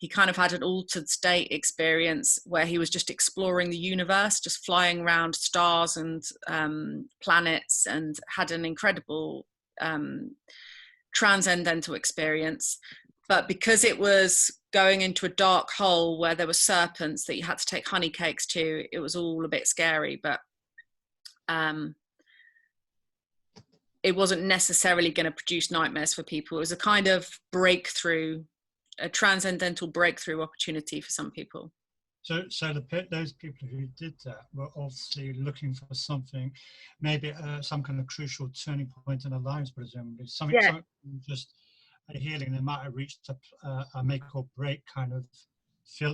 he kind of had an altered state experience where he was just exploring the universe, just flying around stars and planets, and had an incredible transcendental experience. But because it was going into a dark hole where there were serpents that you had to take honey cakes to, it was all a bit scary. But it wasn't necessarily going to produce nightmares for people. It was a kind of breakthrough, a transcendental breakthrough opportunity for some people. So those people who did that were obviously looking for something, maybe some kind of crucial turning point in their lives, presumably. Something just a healing. They might have reached a make or break kind of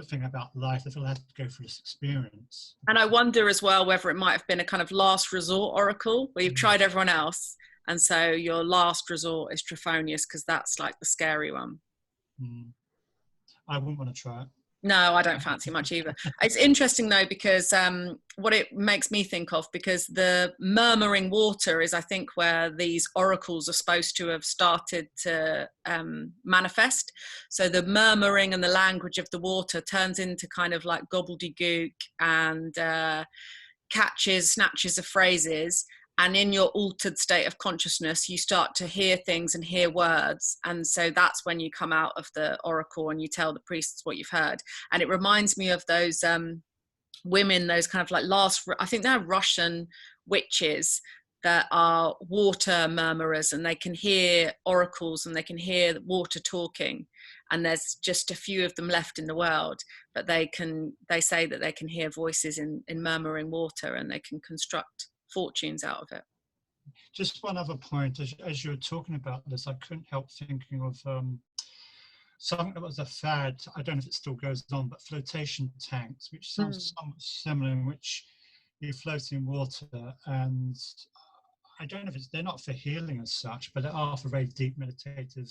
thing about life. They feel they have to go through this experience. And I wonder as well whether it might have been a kind of last resort oracle where you've tried everyone else, and so your last resort is Trophonius, because that's like the scary one. I wouldn't want to try it. No, I don't fancy much either. It's interesting though, because what it makes me think of, because the murmuring water is, I think, where these oracles are supposed to have started to manifest. So the murmuring and the language of the water turns into kind of like gobbledygook and snatches of phrases. And in your altered state of consciousness, you start to hear things and hear words. And so that's when you come out of the oracle and you tell the priests what you've heard. And it reminds me of those women, those kind of like I think they're Russian witches that are water murmurers, and they can hear oracles and they can hear water talking. And there's just a few of them left in the world, but they say that they can hear voices in murmuring water, and they can construct fortunes out of it. Just one other point, as you were talking about this, I couldn't help thinking of something that was a fad. I don't know if it still goes on, but flotation tanks, which sounds somewhat similar, in which you float in water, and I don't know if they're not for healing as such, but they are for very deep meditative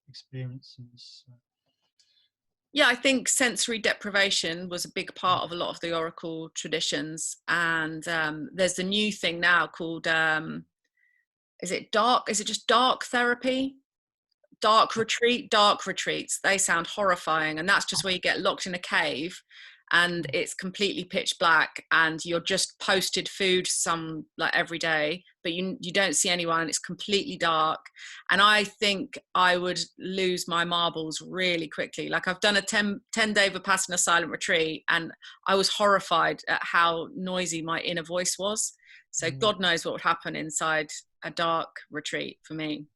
experiences. Yeah, I think sensory deprivation was a big part of a lot of the oracle traditions. And there's the new thing now called, is it just dark therapy? Dark retreats. They sound horrifying. And that's just where you get locked in a cave and it's completely pitch black, and you're just posted food every day, but you don't see anyone. It's completely dark. And I think I would lose my marbles really quickly. Like, I've done a 10-day Vipassana silent retreat, and I was horrified at how noisy my inner voice was. So God knows what would happen inside a dark retreat for me.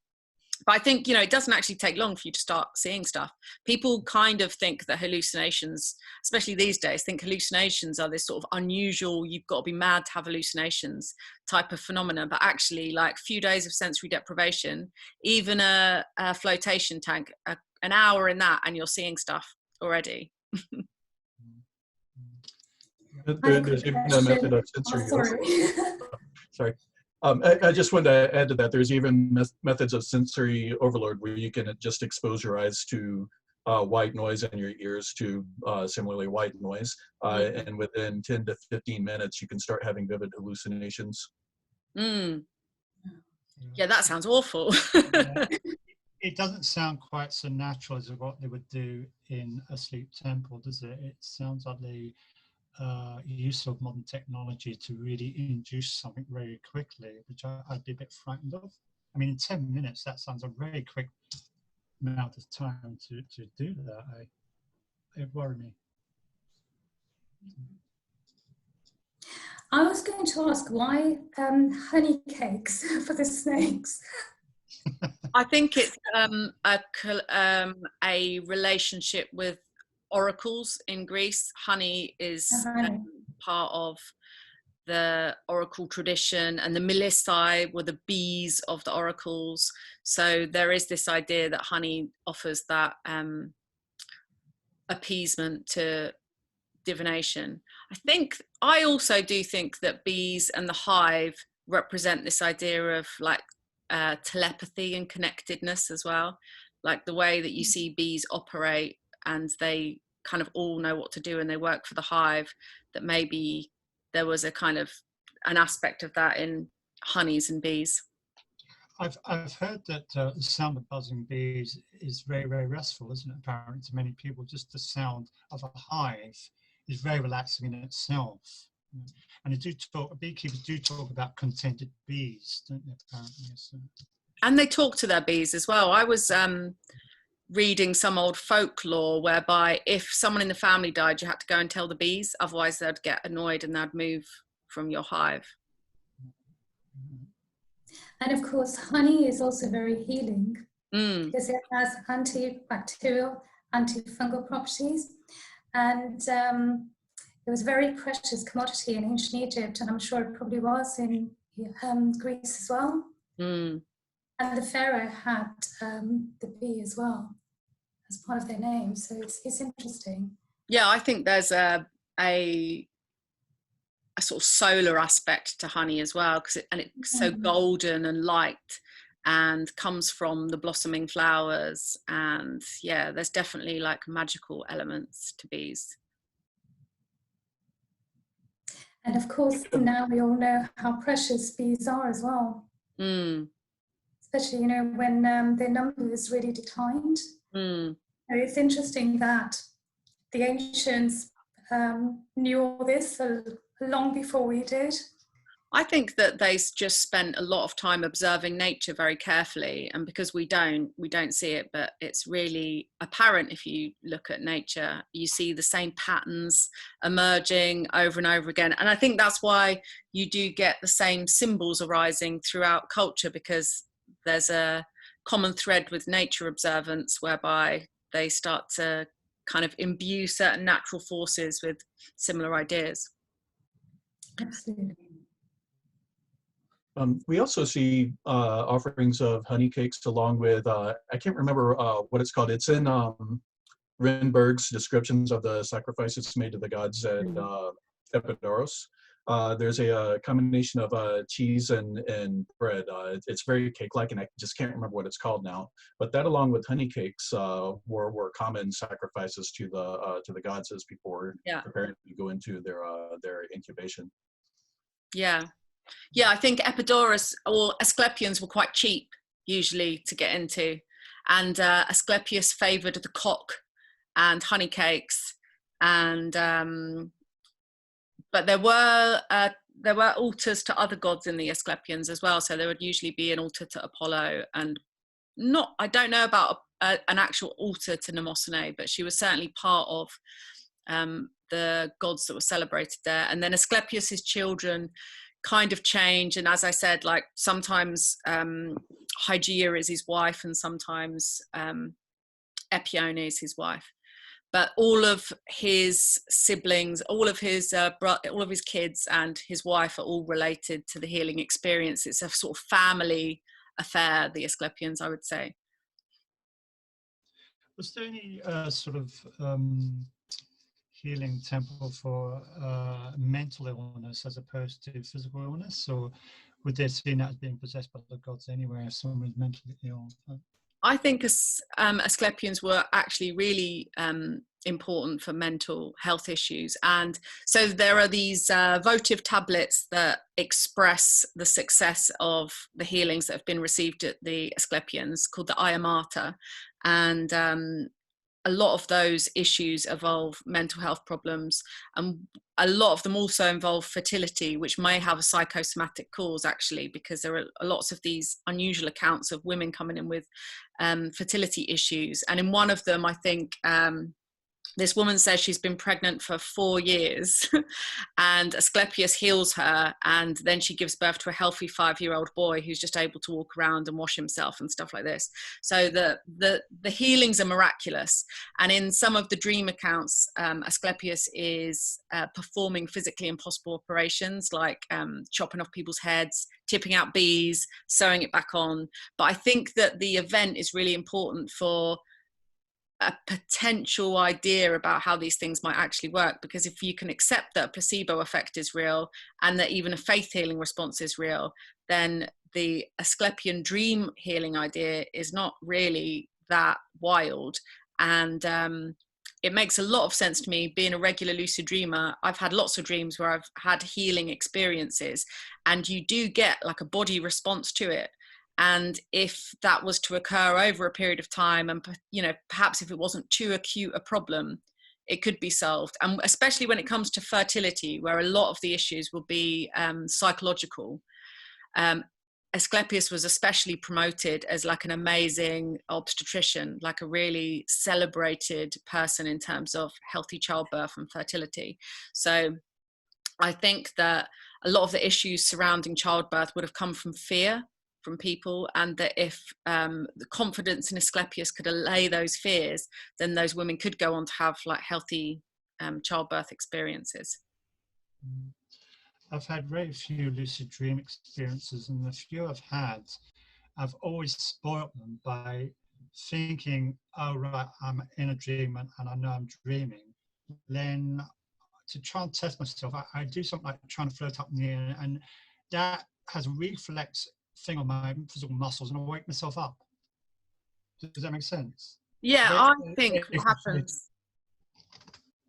But I think, it doesn't actually take long for you to start seeing stuff. People kind of think that hallucinations, especially these days, think hallucinations are this sort of unusual, you've got to be mad to have hallucinations type of phenomena. But actually, like, a few days of sensory deprivation, even a flotation tank, an hour in that, and you're seeing stuff already. There's even a method of sensory. Sorry. I just wanted to add to that. There's even methods of sensory overload where you can just expose your eyes to white noise and your ears to similarly white noise. And within 10 to 15 minutes, you can start having vivid hallucinations. Yeah, that sounds awful. It doesn't sound quite so natural as what they would do in a sleep temple, does it? It sounds like the use of modern technology to really induce something very quickly, which I'd be a bit frightened of. I mean, in 10 minutes, that sounds a very quick amount of time to do that. It worried me. I was going to ask, why honey cakes for the snakes? I think it's a relationship with oracles in Greece. Honey is part of the oracle tradition, and the Melissae were the bees of the oracles. So there is this idea that honey offers that appeasement to divination. I also do think that bees and the hive represent this idea of like telepathy and connectedness as well, like the way that you see bees operate, and they kind of all know what to do and they work for the hive, that maybe there was a kind of an aspect of that in honeys and bees. I've heard that the sound of buzzing bees is very, very restful, isn't it? Apparently to many people, just the sound of a hive is very relaxing in itself. And beekeepers do talk about contented bees, don't they? Apparently, so. And they talk to their bees as well. I was reading some old folklore whereby if someone in the family died, you had to go and tell the bees, otherwise they'd get annoyed and they'd move from your hive. And of course, honey is also very healing because it has antibacterial, antifungal properties. And it was a very precious commodity in ancient Egypt, and I'm sure it probably was in Greece as well. And the pharaoh had the bee as well as part of their name, so it's interesting. Yeah, I think there's a sort of solar aspect to honey as well, because it's so golden and light and comes from the blossoming flowers, and yeah, there's definitely like magical elements to bees. And of course, now we all know how precious bees are as well. Especially, you know, when their numbers really declined. So it's interesting that the ancients knew all this long before we did. I think that they just spent a lot of time observing nature very carefully, and because we don't see it, but it's really apparent if you look at nature. You see the same patterns emerging over and over again, and I think that's why you do get the same symbols arising throughout culture, because there's a common thread with nature observance whereby they start to kind of imbue certain natural forces with similar ideas. Absolutely. We also see offerings of honey cakes along with, I can't remember what it's called. It's in Rinberg's descriptions of the sacrifices made to the gods at Epidaurus. There's a combination of cheese and bread. It's very cake-like, and I just can't remember what it's called now. But that, along with honey cakes, were common sacrifices to the gods as people were preparing to go into their incubation. Yeah, I think Epidaurus or Asclepians were quite cheap usually to get into, and Asclepius favoured the cock and honey cakes, and but there were altars to other gods in the Asclepians as well. So there would usually be an altar to Apollo, and I don't know about an actual altar to Nemosine, but she was certainly part of the gods that were celebrated there. And then Asclepius's children kind of change, and as I said, like sometimes Hygeia is his wife and sometimes Epione is his wife, but all of his siblings, all of his kids and his wife are all related to the healing experience. It's a sort of family affair, the Asclepians, I would say. Was there any sort of healing temple for mental illness as opposed to physical illness, or would they see that as being possessed by the gods anywhere if someone was mentally ill? I think Asclepians were actually really important for mental health issues, and so there are these votive tablets that express the success of the healings that have been received at the Asclepians, called the Iamata, and a lot of those issues involve mental health problems, and a lot of them also involve fertility, which may have a psychosomatic cause actually, because there are lots of these unusual accounts of women coming in with fertility issues. And in one of them, I think this woman says she's been pregnant for 4 years and Asclepius heals her, and then she gives birth to a healthy 5-year-old boy who's just able to walk around and wash himself and stuff like this. So the healings are miraculous. And in some of the dream accounts, Asclepius is performing physically impossible operations like chopping off people's heads, tipping out bees, sewing it back on. But I think that the event is really important for a potential idea about how these things might actually work, because if you can accept that a placebo effect is real and that even a faith healing response is real, then the Asclepian dream healing idea is not really that wild. And it makes a lot of sense to me. Being a regular lucid dreamer, I've had lots of dreams where I've had healing experiences, and you do get like a body response to it. And if that was to occur over a period of time, and perhaps if it wasn't too acute a problem, it could be solved. And especially when it comes to fertility, where a lot of the issues will be psychological. Asclepius was especially promoted as like an amazing obstetrician, like a really celebrated person in terms of healthy childbirth and fertility. So I think that a lot of the issues surrounding childbirth would have come from fear from people, and that if the confidence in Asclepius could allay those fears, then those women could go on to have like healthy childbirth experiences. I've had very few lucid dream experiences, and the few I've had, I've always spoilt them by thinking, oh right, I'm in a dream and I know I'm dreaming. Then to try and test myself, I do something like trying to float up in the air, and that has a reflex thing on my physical muscles, and I wake myself up. Does that make sense? Yeah, I think what happens,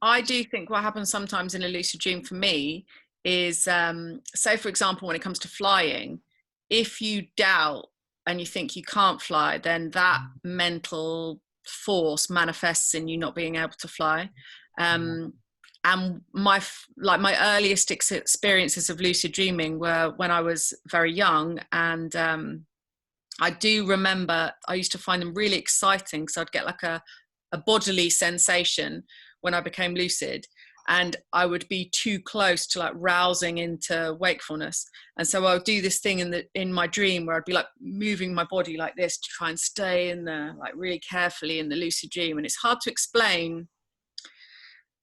I do think what happens sometimes in a lucid dream for me is, say for example, when it comes to flying, if you doubt and you think you can't fly, then that mental force manifests in you not being able to fly. And my earliest experiences of lucid dreaming were when I was very young, and I do remember I used to find them really exciting, because I'd get like a bodily sensation when I became lucid, and I would be too close to like rousing into wakefulness. And so I would do this thing in my dream where I'd be like moving my body like this to try and stay in the, like really carefully in the lucid dream. And it's hard to explain,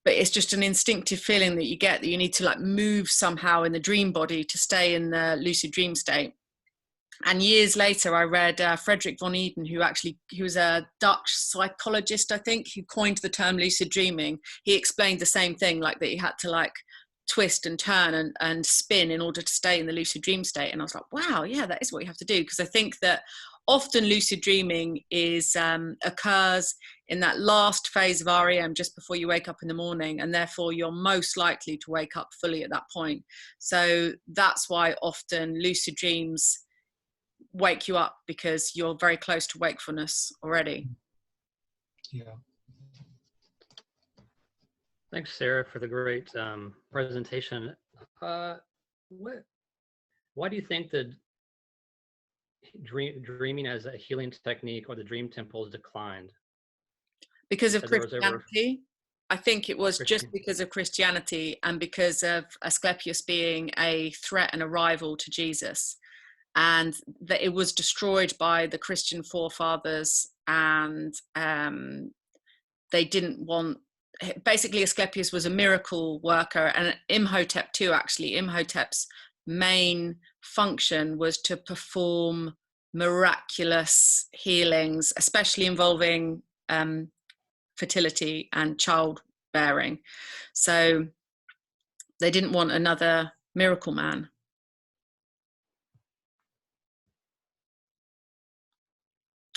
but it's just an instinctive feeling that you get, that you need to like move somehow in the dream body to stay in the lucid dream state. And years later, I read Frederick von Eden, he was a Dutch psychologist, I think, who coined the term lucid dreaming. He explained the same thing, like that he had to like twist and turn and spin in order to stay in the lucid dream state. And I was like, wow, yeah, that is what you have to do. Because I think that often lucid dreaming occurs in that last phase of REM, just before you wake up in the morning, and therefore you're most likely to wake up fully at that point. So that's why often lucid dreams wake you up, because you're very close to wakefulness already. Yeah. Thanks, Sarah, for the great presentation. Why do you think that dreaming as a healing technique, or the dream temples, declined? Because of Christianity. I think it was just because of Christianity, and because of Asclepius being a threat and a rival to Jesus. And that it was destroyed by the Christian forefathers, and they didn't want, basically Asclepius was a miracle worker, and Imhotep too, actually. Imhotep's main function was to perform miraculous healings, especially involving fertility and childbearing. So they didn't want another miracle man.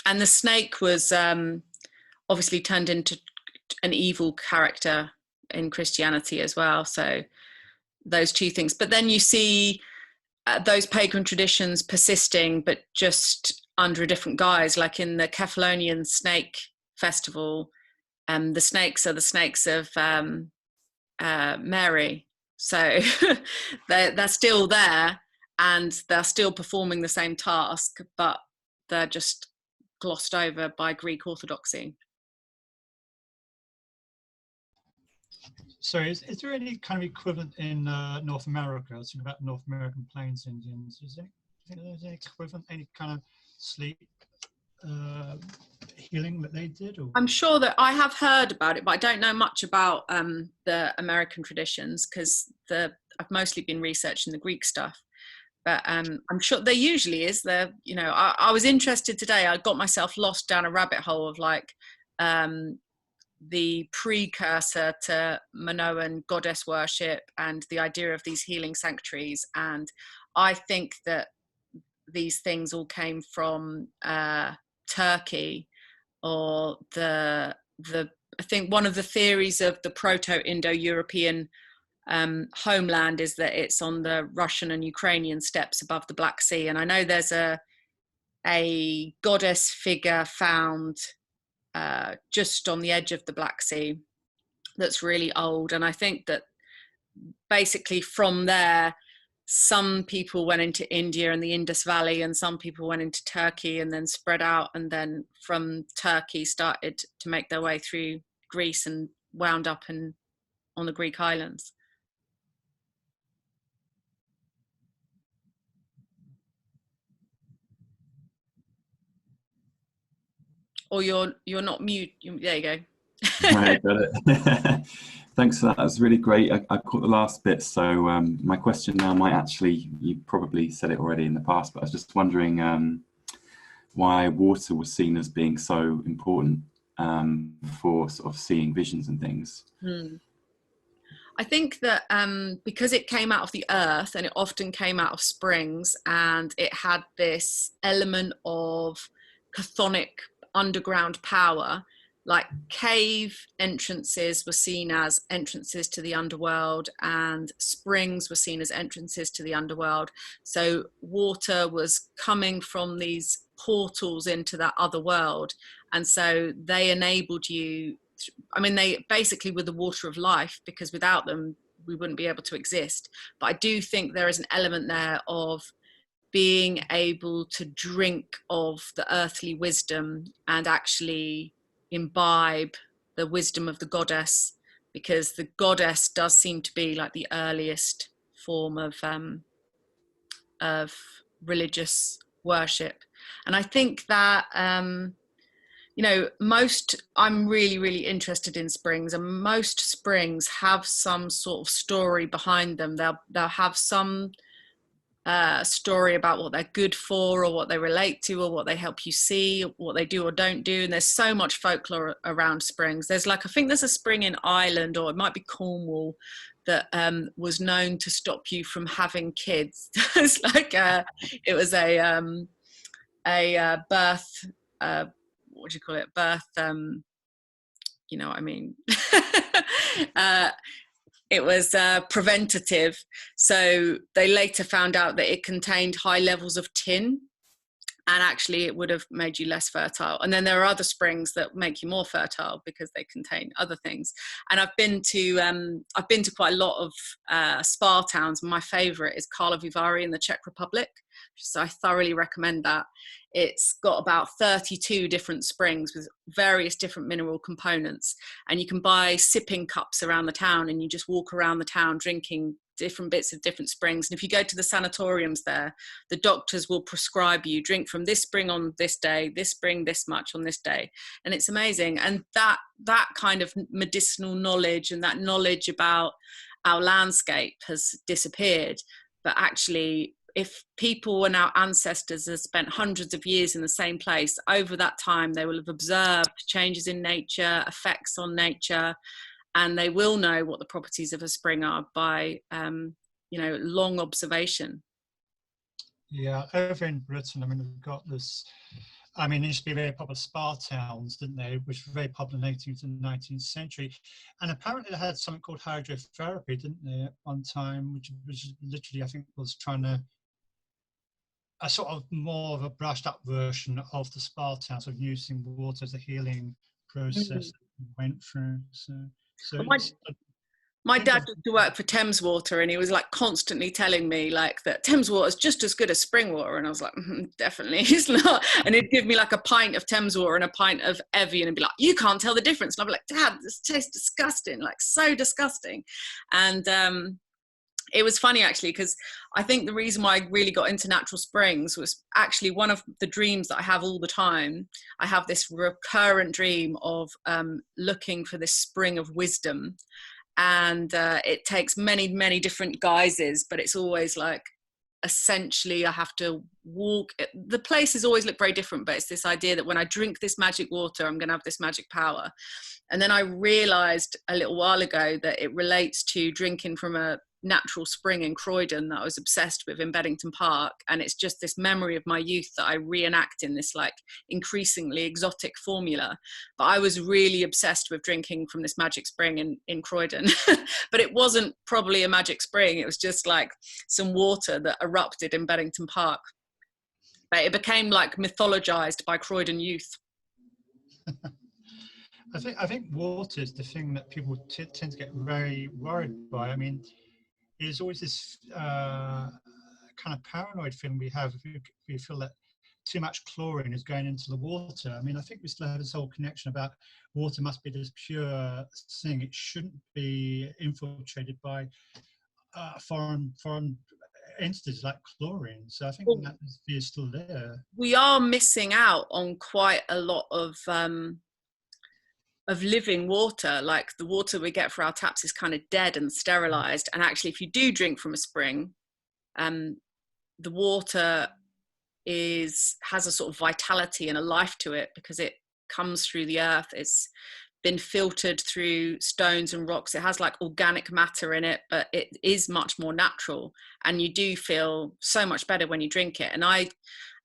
And the snake was obviously turned into an evil character in Christianity as well. So those two things. But then you see those pagan traditions persisting, but just under a different guise, like in the Cephalonian snake festival. The snakes are the snakes of Mary. So they're still there, and they're still performing the same task, but they're just glossed over by Greek Orthodoxy. So is there any kind of equivalent in North America? I was thinking about North American Plains Indians. Do you think there's any equivalent, any kind of sleep healing that they did? Or? I'm sure that I have heard about it, but I don't know much about the American traditions, because I've mostly been researching the Greek stuff. But I'm sure there usually is. I was interested today. I got myself lost down a rabbit hole of like the precursor to Minoan goddess worship and the idea of these healing sanctuaries. And I think that these things all came from Turkey, or I think one of the theories of the Proto-Indo-European homeland is that it's on the Russian and Ukrainian steppes above the Black Sea. And I know there's a a goddess figure found just on the edge of the Black Sea that's really old. And I think that basically from there, some people went into India and the Indus Valley, and some people went into Turkey and then spread out, and then from Turkey started to make their way through Greece and wound up on the Greek islands. Or you're not mute. There you go. Right, got it. Thanks for that. That was really great. I caught the last bit. So my question now might actually, you probably said it already in the past, but I was just wondering why water was seen as being so important for sort of seeing visions and things. I think that because it came out of the earth, and it often came out of springs, and it had this element of chthonic underground power, like cave entrances were seen as entrances to the underworld, and springs were seen as entrances to the underworld. So water was coming from these portals into that other world, and so they enabled you, I mean, they basically were the water of life, because without them we wouldn't be able to exist. But I do think there is an element there of being able to drink of the earthly wisdom and actually imbibe the wisdom of the goddess, because the goddess does seem to be like the earliest form of religious worship. And I think that you know, I'm really interested in springs, and most springs have some sort of story behind them. They'll have some story about what they're good for, or what they relate to, or what they help you see, or what they do or don't do. And there's so much folklore around springs. There's like, I think there's a spring in Ireland, or it might be Cornwall, that was known to stop you from having kids. It's like it was a birth, what do you call it, birth, you know what I mean. It was preventative. So they later found out that it contained high levels of tin, and actually it would have made you less fertile. And then there are other springs that make you more fertile because they contain other things. And I've been to quite a lot of spa towns. My favorite is Karlovy Vary in the Czech Republic, so I thoroughly recommend that. It's got about 32 different springs with various different mineral components, and you can buy sipping cups around the town, and you just walk around the town drinking different bits of different springs. And if you go to the sanatoriums there, the doctors will prescribe you drink from this spring on this day, this spring this much on this day, and it's amazing. And that kind of medicinal knowledge and that knowledge about our landscape has disappeared. But actually, if people and our ancestors have spent hundreds of years in the same place, over that time they will have observed changes in nature, effects on nature, and they will know what the properties of a spring are by you know, long observation. Yeah, over in Britain, I mean, we've got this, I mean, it used to be very popular spa towns, didn't they, which were very popular in the 18th and 19th century. And apparently they had something called hydrotherapy, didn't they, at one time, which literally, I think, was trying to, a sort of more of a brushed up version of the spa towns, of using water as a healing process that we went through. So my dad used to work for Thames Water, and he was like constantly telling me like that Thames Water is just as good as spring water, and I was like, definitely it's not. And he'd give me like a pint of Thames water and a pint of Evian and be like, you can't tell the difference. And I'd be like, Dad, this tastes disgusting, like so disgusting. And it was funny actually, because I think the reason why I really got into natural springs was actually one of the dreams that I have all the time. I have this recurrent dream of looking for this spring of wisdom, and it takes many different guises, but it's always like, essentially I have to walk, the places always look very different, but it's this idea that when I drink this magic water, I'm going to have this magic power. And then I realized a little while ago that it relates to drinking from a natural spring in Croydon that I was obsessed with in Beddington Park, and it's just this memory of my youth that I reenact in this like increasingly exotic formula. But I was really obsessed with drinking from this magic spring in Croydon. But it wasn't probably a magic spring, it was just like some water that erupted in Beddington Park. But it became like mythologized by Croydon youth. I think water is the thing that people tend to get very worried by. I mean, there's always this kind of paranoid feeling we have if you feel that too much chlorine is going into the water. I mean, I think we still have this whole connection about water must be this pure thing. It shouldn't be infiltrated by foreign entities like chlorine. So I think that fear is still there. We are missing out on quite a lot of living water. Like the water we get for our taps is kind of dead and sterilized. And actually, if you do drink from a spring, the water has a sort of vitality and a life to it because it comes through the earth. It's been filtered through stones and rocks. It has like organic matter in it, but it is much more natural, and you do feel so much better when you drink it. And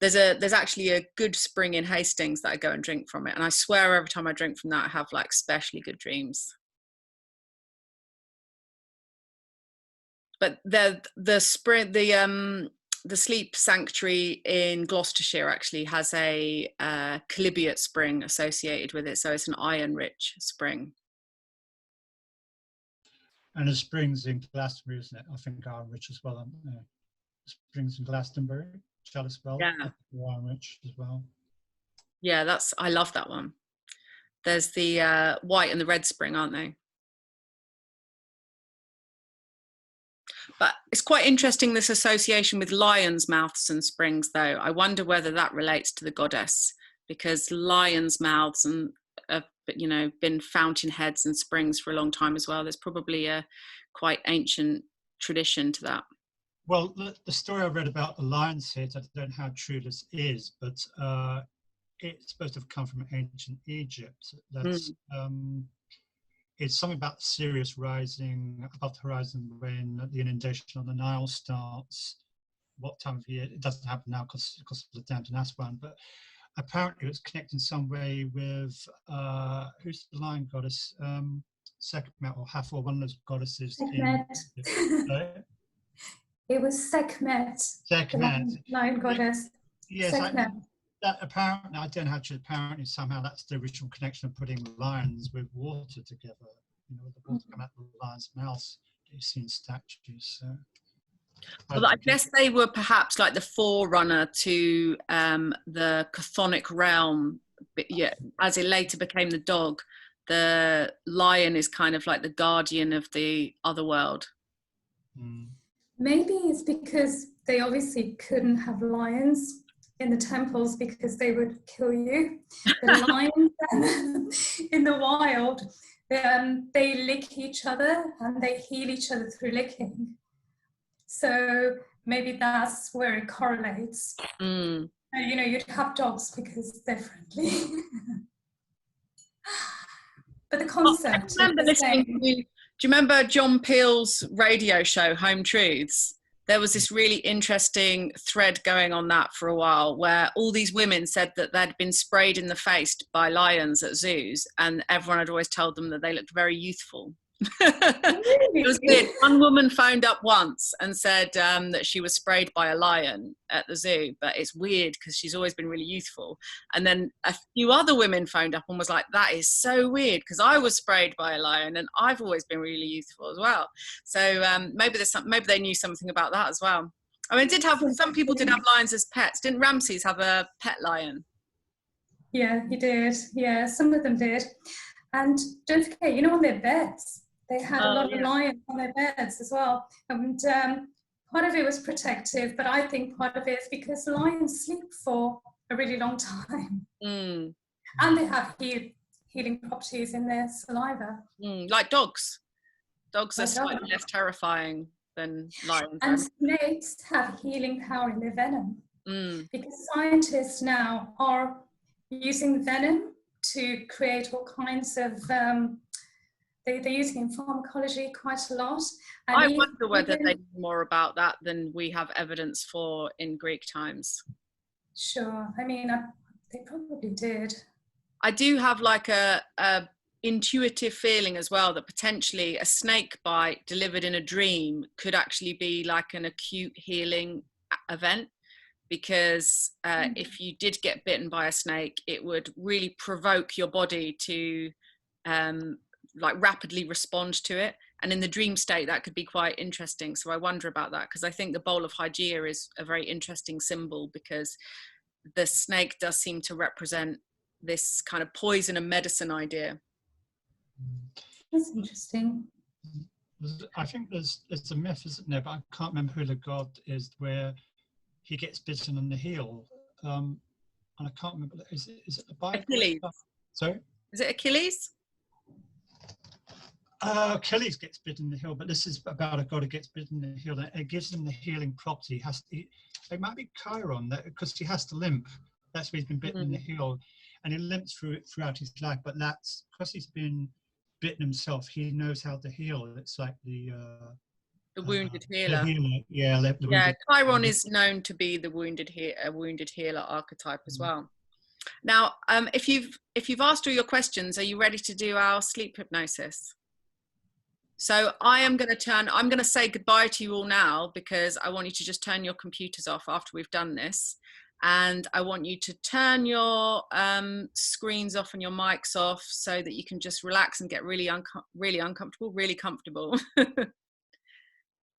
there's actually a good spring in Hastings that I go and drink from it, and I swear every time I drink from that I have like especially good dreams. But the sleep sanctuary in Gloucestershire actually has a chalybeate spring associated with it, so it's an iron-rich spring. And the springs in Glastonbury, isn't it? I think are iron-rich as well, aren't they? Springs in Glastonbury, Chalice Well, yeah, iron-rich as well. Yeah, I love that one. There's the white and the red spring, aren't they? But it's quite interesting, this association with lions' mouths and springs, though. I wonder whether that relates to the goddess, because lions' mouths and been fountain heads and springs for a long time as well. There's probably a quite ancient tradition to that. Well, the story I read about the lion's head, I don't know how true this is, but it's supposed to have come from ancient Egypt. That's it's something about Sirius rising above the horizon when the inundation on the Nile starts. What time of year? It doesn't happen now because of the dam to Aswan, but apparently it was connected in some way with, who's the lion goddess? Sekhmet or Hathor, one of those goddesses. Sekhmet. It was Sekhmet. Sekhmet. The lion goddess. Yes, Sekhmet. That apparently, I don't know how to, apparently somehow that's the original connection of putting lions with water together. You know, the water come out of the lion's mouth, you've seen statues. So. Well, I guess they were perhaps like the forerunner to the chthonic realm. But yeah, as it later became the dog, the lion is kind of like the guardian of the other world. Maybe it's because they obviously couldn't have lions in the temples because they would kill you. The lions in the wild, they lick each other and they heal each other through licking. So maybe that's where it correlates. You know, you'd have dogs because they're friendly. But the concept. I remember listening to, do you remember John Peel's radio show, Home Truths? There was this really interesting thread going on that for a while where all these women said that they'd been sprayed in the face by lions at zoos, and everyone had always told them that they looked very youthful. It was weird. One woman phoned up once and said that she was sprayed by a lion at the zoo, but it's weird because she's always been really youthful. And then a few other women phoned up and was like, that is so weird because I was sprayed by a lion and I've always been really youthful as well. So maybe they knew something about that as well. I mean, some people did have lions as pets. Didn't Ramses have a pet lion? Yeah, he did. Yeah, some of them did. And don't forget, you know, on their beds, they had a lot of lions on their beds as well. And part of it was protective, but I think part of it is because lions sleep for a really long time. And they have healing properties in their saliva. Like dogs. Dogs are slightly less terrifying than lions. And snakes have healing power in their venom. Because scientists now are using venom to create all kinds of, they're using in pharmacology quite a lot. And I wonder whether they know more about that than we have evidence for in Greek times. Sure, I mean, they probably did. I do have like a intuitive feeling as well that potentially a snake bite delivered in a dream could actually be like an acute healing event. because if you did get bitten by a snake, it would really provoke your body to like rapidly respond to it. And in the dream state, that could be quite interesting. So I wonder about that, because I think the bowl of Hygeia is a very interesting symbol, because the snake does seem to represent this kind of poison and medicine idea. That's interesting. I think there's a myth, isn't there? But I can't remember who the god is, where he gets bitten on the heel. And I can't remember. Is it the Bible? Achilles. Sorry? Is it Achilles? Achilles gets bitten in the heel, but this is about a god who gets bitten in the heel. It gives him the healing property. It might be Chiron, because he has to limp. That's why he's been bitten in the heel, and he limps throughout his life. But that's because he's been bitten himself. He knows how to heal. It's like the wounded healer. Yeah, yeah. Chiron is known to be the wounded healer archetype as well. Now, if you've asked all your questions, are you ready to do our sleep hypnosis? So I'm going to say goodbye to you all now, because I want you to just turn your computers off after we've done this. And I want you to turn your screens off and your mics off, so that you can just relax and get really uncomfortable, really comfortable.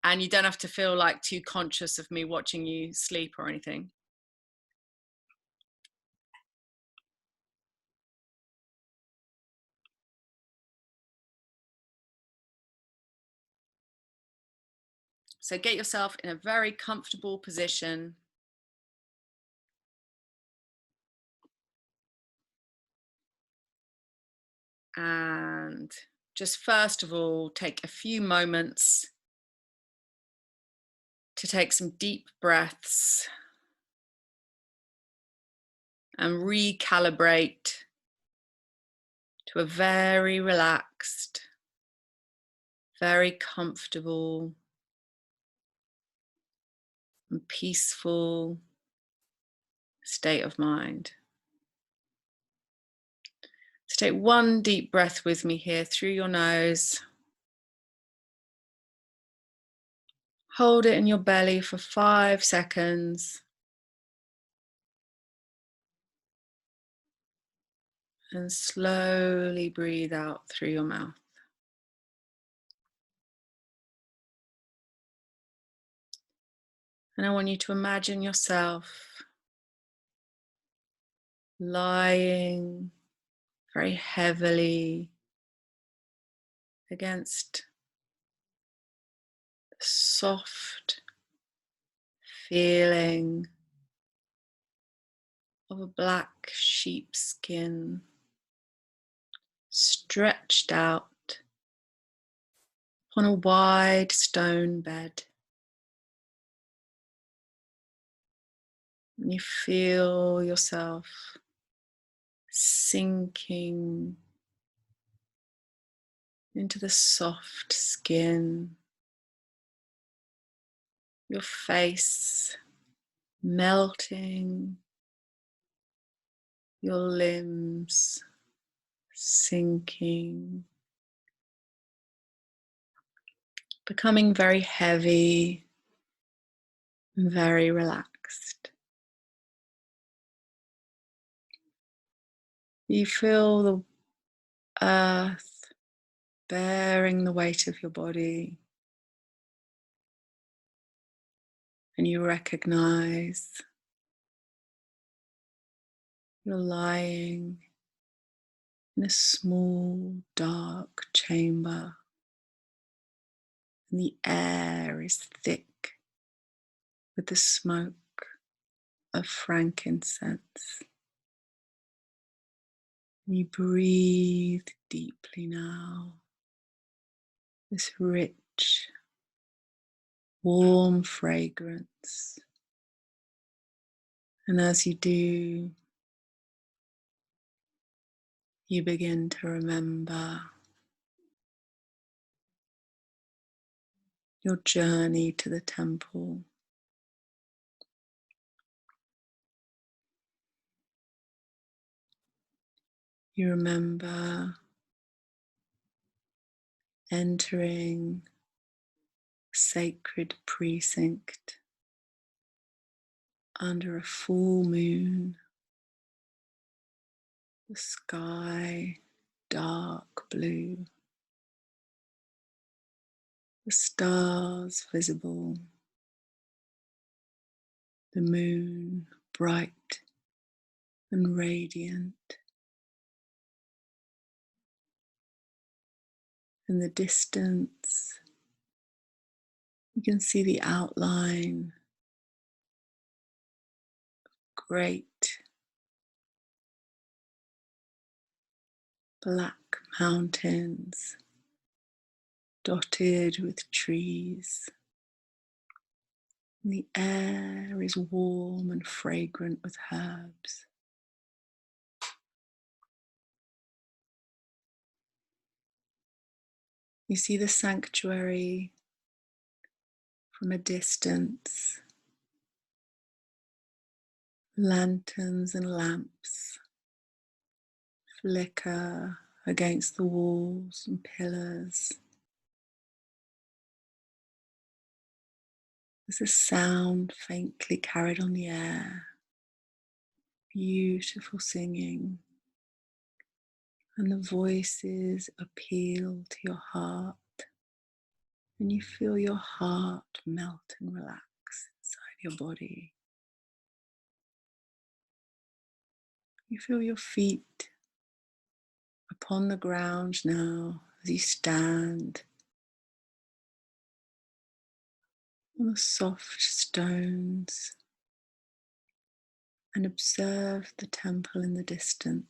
And you don't have to feel like too conscious of me watching you sleep or anything. So get yourself in a very comfortable position. And just first of all, take a few moments to take some deep breaths and recalibrate to a very relaxed, very comfortable and peaceful state of mind. So take one deep breath with me here through your nose. Hold it in your belly for 5 seconds. And slowly breathe out through your mouth. And I want you to imagine yourself lying very heavily against the soft feeling of a black sheepskin stretched out on a wide stone bed. And you feel yourself sinking into the soft skin, your face melting, your limbs sinking, becoming very heavy and very relaxed. You feel the earth bearing the weight of your body, and you recognize you're lying in a small, dark chamber, and the air is thick with the smoke of frankincense. You breathe deeply now, this rich, warm fragrance. And as you do, you begin to remember your journey to the temple. You remember entering a sacred precinct under a full moon, the sky dark blue, the stars visible, the moon bright and radiant. In the distance, you can see the outline of great black mountains dotted with trees. And the air is warm and fragrant with herbs. You see the sanctuary from a distance. Lanterns and lamps flicker against the walls and pillars. There's a sound faintly carried on the air, beautiful singing, and the voices appeal to your heart, and you feel your heart melt and relax inside your body. You feel your feet upon the ground now as you stand on the soft stones and observe the temple in the distance.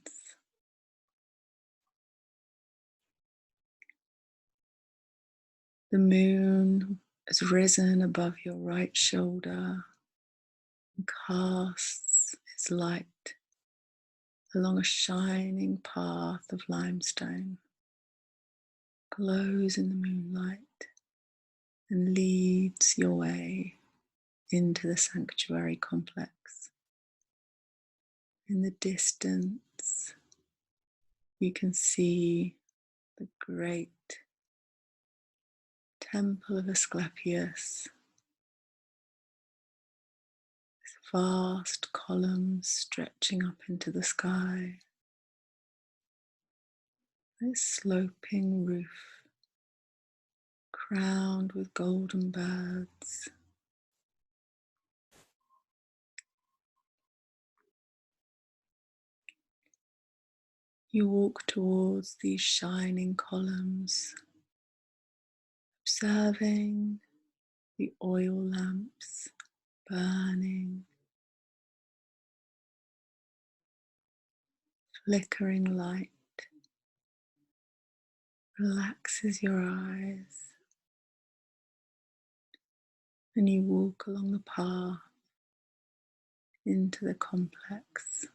The moon has risen above your right shoulder and casts its light along a shining path of limestone, glows in the moonlight and leads your way into the sanctuary complex. In the distance, you can see the great temple of Asclepius, this vast columns stretching up into the sky, this sloping roof crowned with golden birds. You walk towards these shining columns, observing the oil lamps burning, flickering light relaxes your eyes, and you walk along the path into the complex,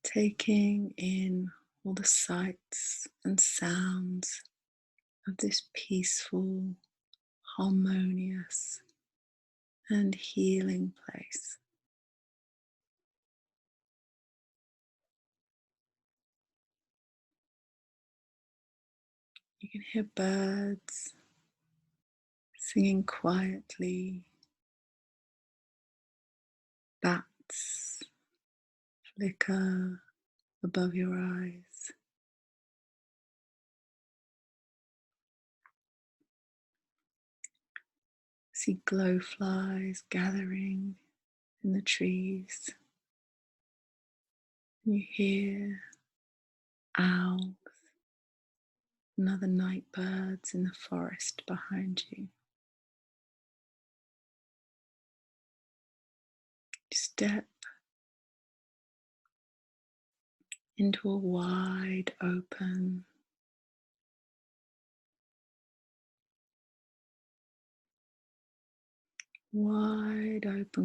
taking in all the sights and sounds of this peaceful, harmonious, and healing place. You can hear birds singing quietly, bats flicker above your eyes. See glowflies gathering in the trees. You hear owls and other night birds in the forest behind you. Step into a wide open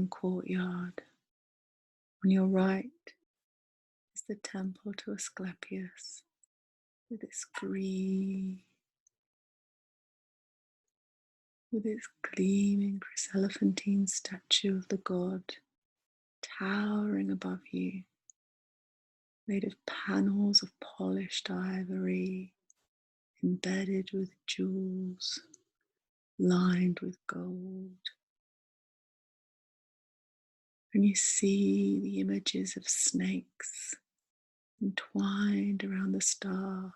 courtyard. On your right is the temple to Asclepius with its gleaming chryselephantine statue of the god towering above you, made of panels of polished ivory, embedded with jewels, lined with gold. And you see the images of snakes entwined around the staff,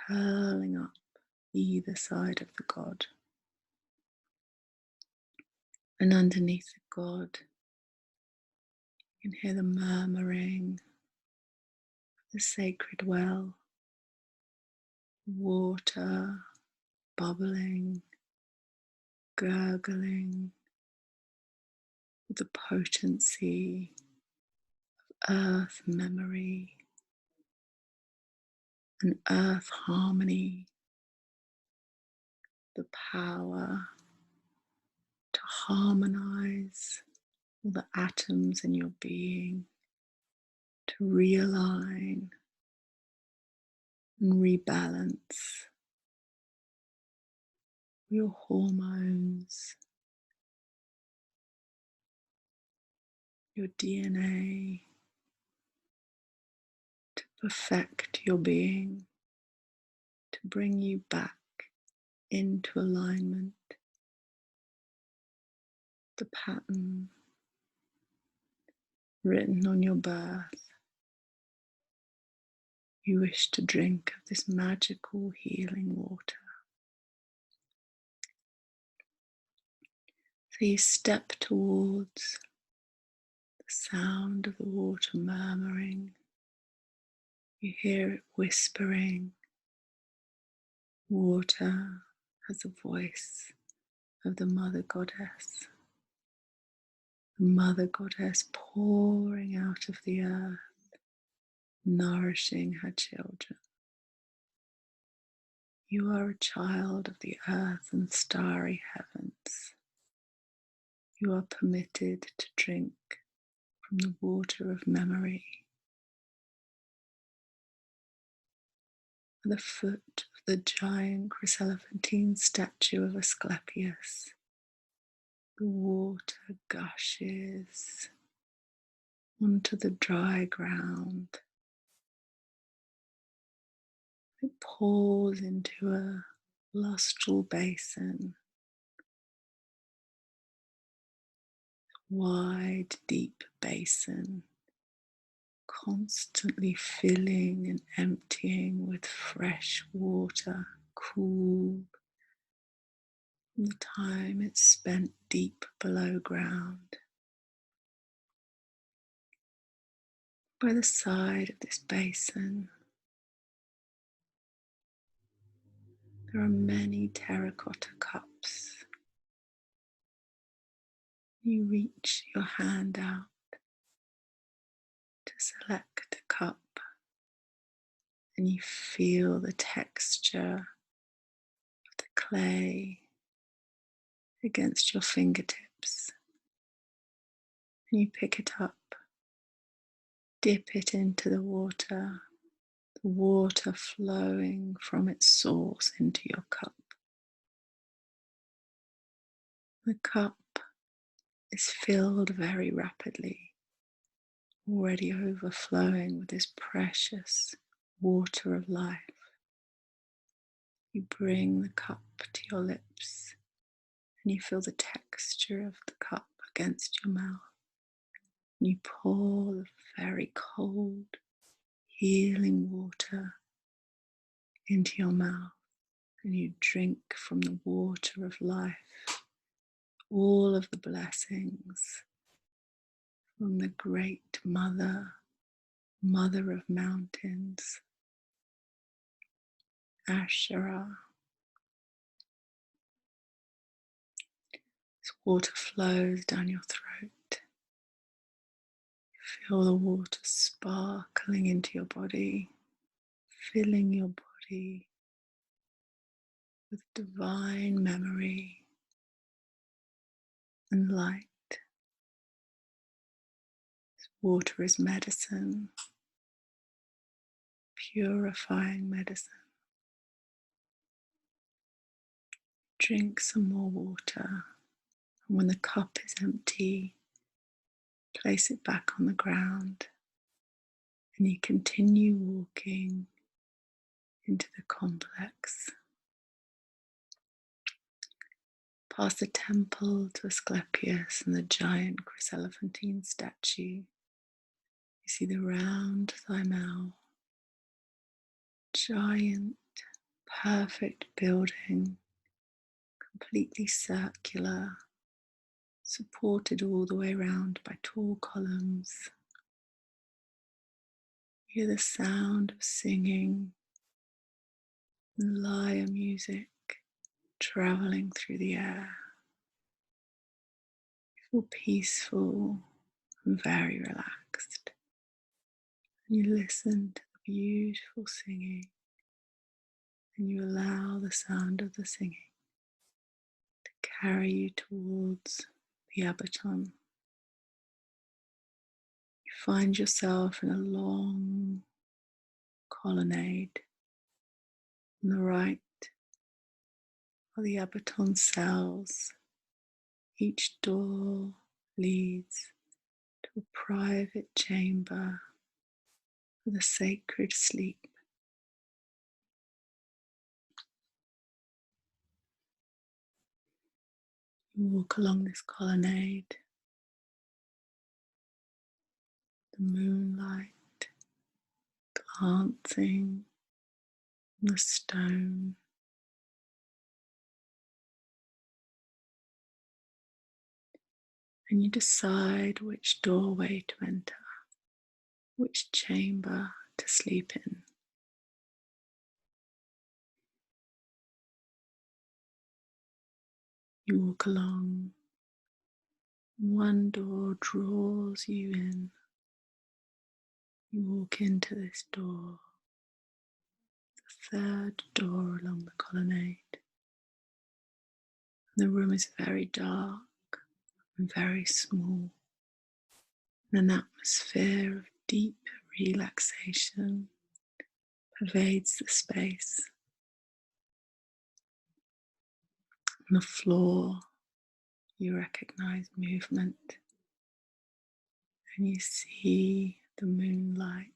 curling up either side of the god. And underneath the god, you can hear the murmuring of the sacred well, water bubbling, gurgling with the potency of earth memory and earth harmony, the power to harmonize all the atoms in your being, to realign and rebalance your hormones, your DNA, to perfect your being, to bring you back into alignment, the pattern written on your birth. You wish to drink of this magical healing water. So you step towards the sound of the water murmuring. You hear it whispering. Water has the voice of the Mother Goddess. The Mother Goddess pouring out of the earth, nourishing her children. You are a child of the earth and starry heavens. You are permitted to drink from the water of memory. At the foot of the giant chryselephantine statue of Asclepius, the water gushes onto the dry ground. It pours into a lustral basin, wide, deep basin, constantly filling and emptying with fresh water, cool from the time it's spent deep below ground. By the side of this basin, there are many terracotta cups. You reach your hand out to select a cup, and you feel the texture of the clay against your fingertips. And you pick it up, dip it into the water flowing from its source into your cup. The cup is filled very rapidly, already overflowing with this precious water of life. You bring the cup to your lips and you feel the texture of the cup against your mouth. And you pour the very cold, healing water into your mouth and you drink from the water of life, all of the blessings from the great mother, mother of mountains, Asherah. This water flows down your throat. Feel the water sparkling into your body, filling your body with divine memory and light. This water is medicine, purifying medicine. Drink some more water, and when the cup is empty, place it back on the ground, and you continue walking into the complex. past the temple to Asclepius and the giant chryselephantine statue. You see the round Thymel, giant, perfect building, completely circular, supported all the way around by tall columns. You hear the sound of singing and lyre music traveling through the air. You feel peaceful and very relaxed. And you listen to the beautiful singing, and you allow the sound of the singing to carry you towards the Abaton. You find yourself in a long colonnade. On the right are the Abaton cells. Each door leads to a private chamber for the sacred sleep. You walk along this colonnade, the moonlight glancing on the stone. And you decide which doorway to enter, which chamber to sleep in. You walk along, one door draws you in. You walk into this door, the third door along the colonnade. The room is very dark and very small, and an atmosphere of deep relaxation pervades the space. On the floor, you recognize movement, and you see the moonlight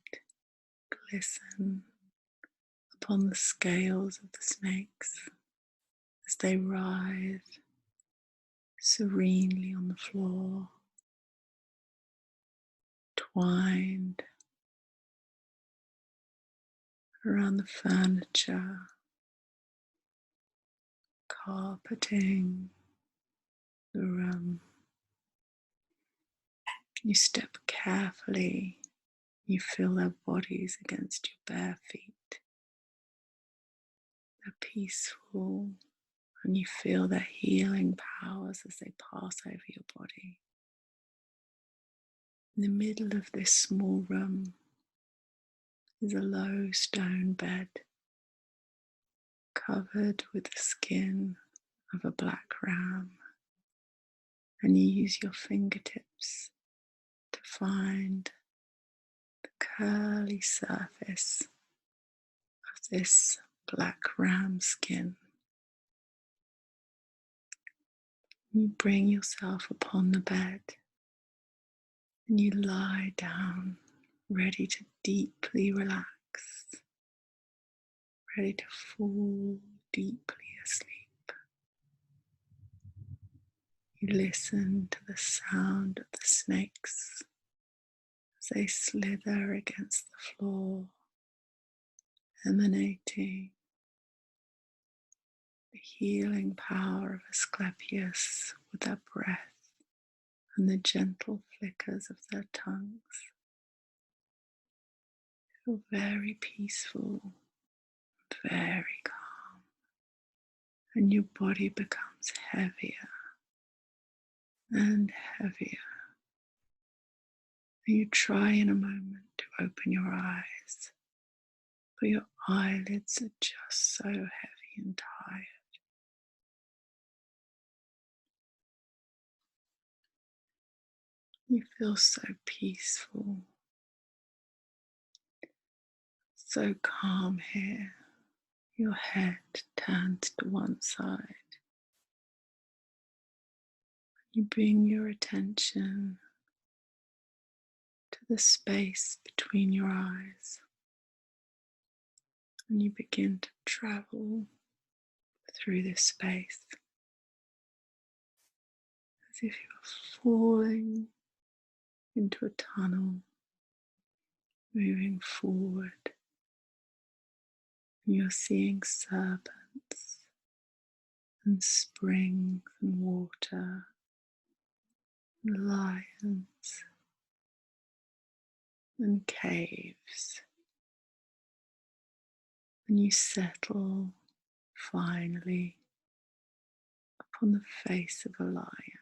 glisten upon the scales of the snakes as they writhe serenely on the floor, twined around the furniture, carpeting the room. You step carefully, you feel their bodies against your bare feet. They're peaceful, and you feel their healing powers as they pass over your body. In the middle of this small room is a low stone bed covered with the skin of a black ram, and you use your fingertips to find the curly surface of this black ram skin. You bring yourself upon the bed and you lie down, ready to deeply relax, ready to fall deeply asleep. You listen to the sound of the snakes as they slither against the floor, emanating the healing power of Asclepius with their breath and the gentle flickers of their tongues. Feel very peaceful, very calm, and your body becomes heavier and heavier. And you try in a moment to open your eyes, but your eyelids are just so heavy and tired. You feel so peaceful, so calm here. Your head turns to one side. You bring your attention to the space between your eyes, and you begin to travel through this space. if you're falling into a tunnel, moving forward. You're seeing serpents and springs and water, and lions and caves. And you settle finally upon the face of a lion.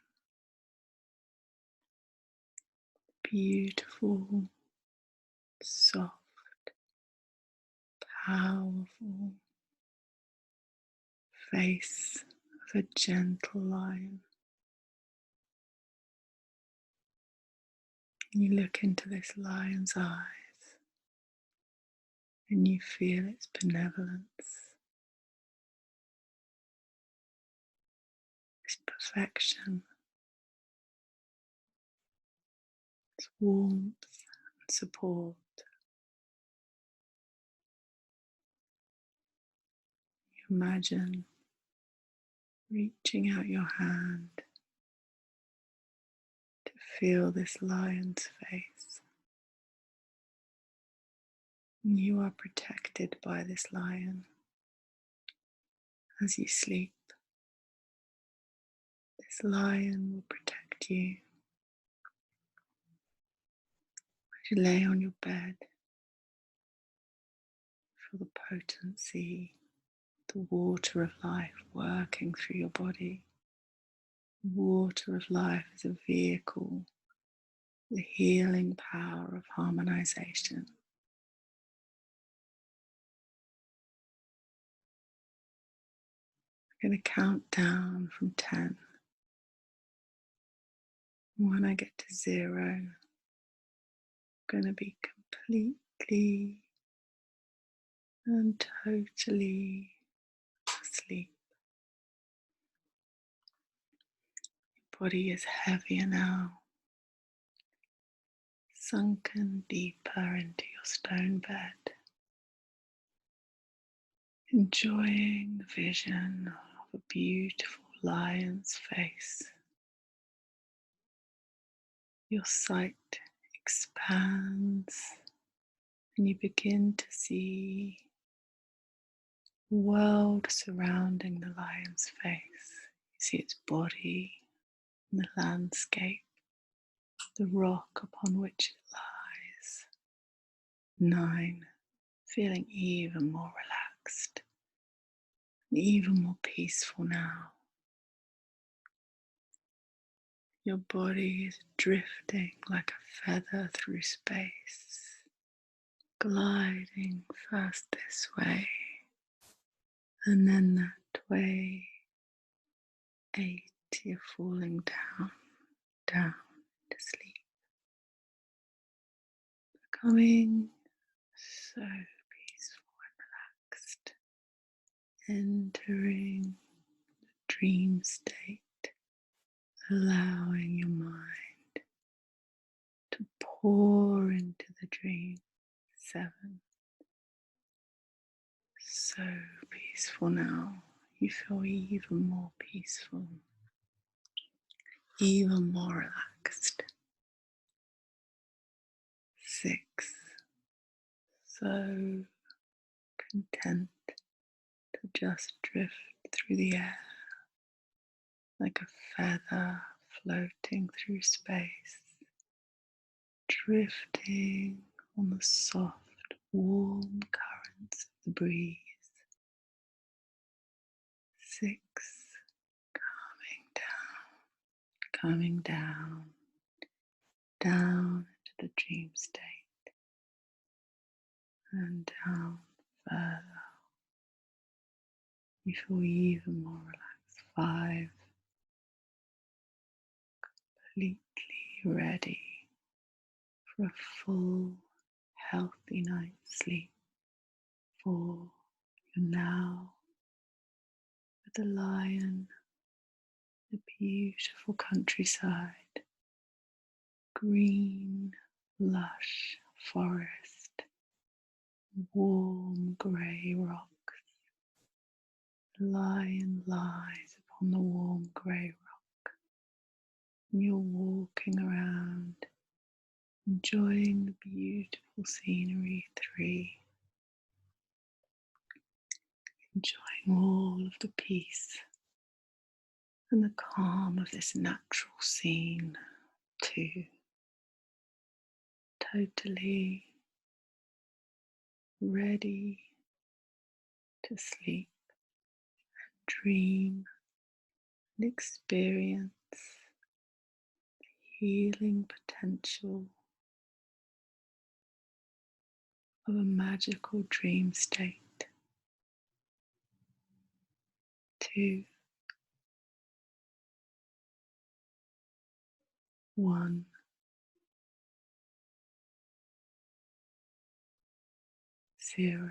Beautiful, soft, powerful face of a gentle lion. You look into this lion's eyes and you feel its benevolence, its perfection, its warmth and support. You imagine reaching out your hand to feel this lion's face. And you are protected by this lion as you sleep. This lion will protect you as you lay on your bed. Feel the potency, the water of life working through your body. The water of life is a vehicle, the healing power of harmonization. I'm going to count down from 10. When I get to 0, I'm going to be completely and totally asleep. Your body is heavier now, sunken deeper into your stone bed, enjoying the vision of a beautiful lion's face. Your sight expands and you begin to see the world surrounding the lion's face. You see its body and the landscape, the rock upon which it lies. 9, feeling even more relaxed and even more peaceful now. Your body is drifting like a feather through space, gliding first this way and then that way. 8, you're falling down to sleep, becoming so peaceful and relaxed, entering the dream state, allowing your mind to pour into the dream. 7, so peaceful now. You feel even more peaceful, even more relaxed. 6, so content to just drift through the air like a feather floating through space, drifting on the soft, warm currents of the breeze. 6, coming down, down into the dream state, and down further. You feel even more relaxed. 5, completely ready for a full, healthy night's sleep. 4, you're now with the lion, the beautiful countryside, green, lush forest, warm grey rocks. The lion lies upon the warm grey rock, You're walking around, enjoying the beautiful scenery. 3, enjoying all of the peace and the calm of this natural scene. 2, totally ready to sleep, dream, and experience the healing potential of a magical dream state. 2, 1. 0.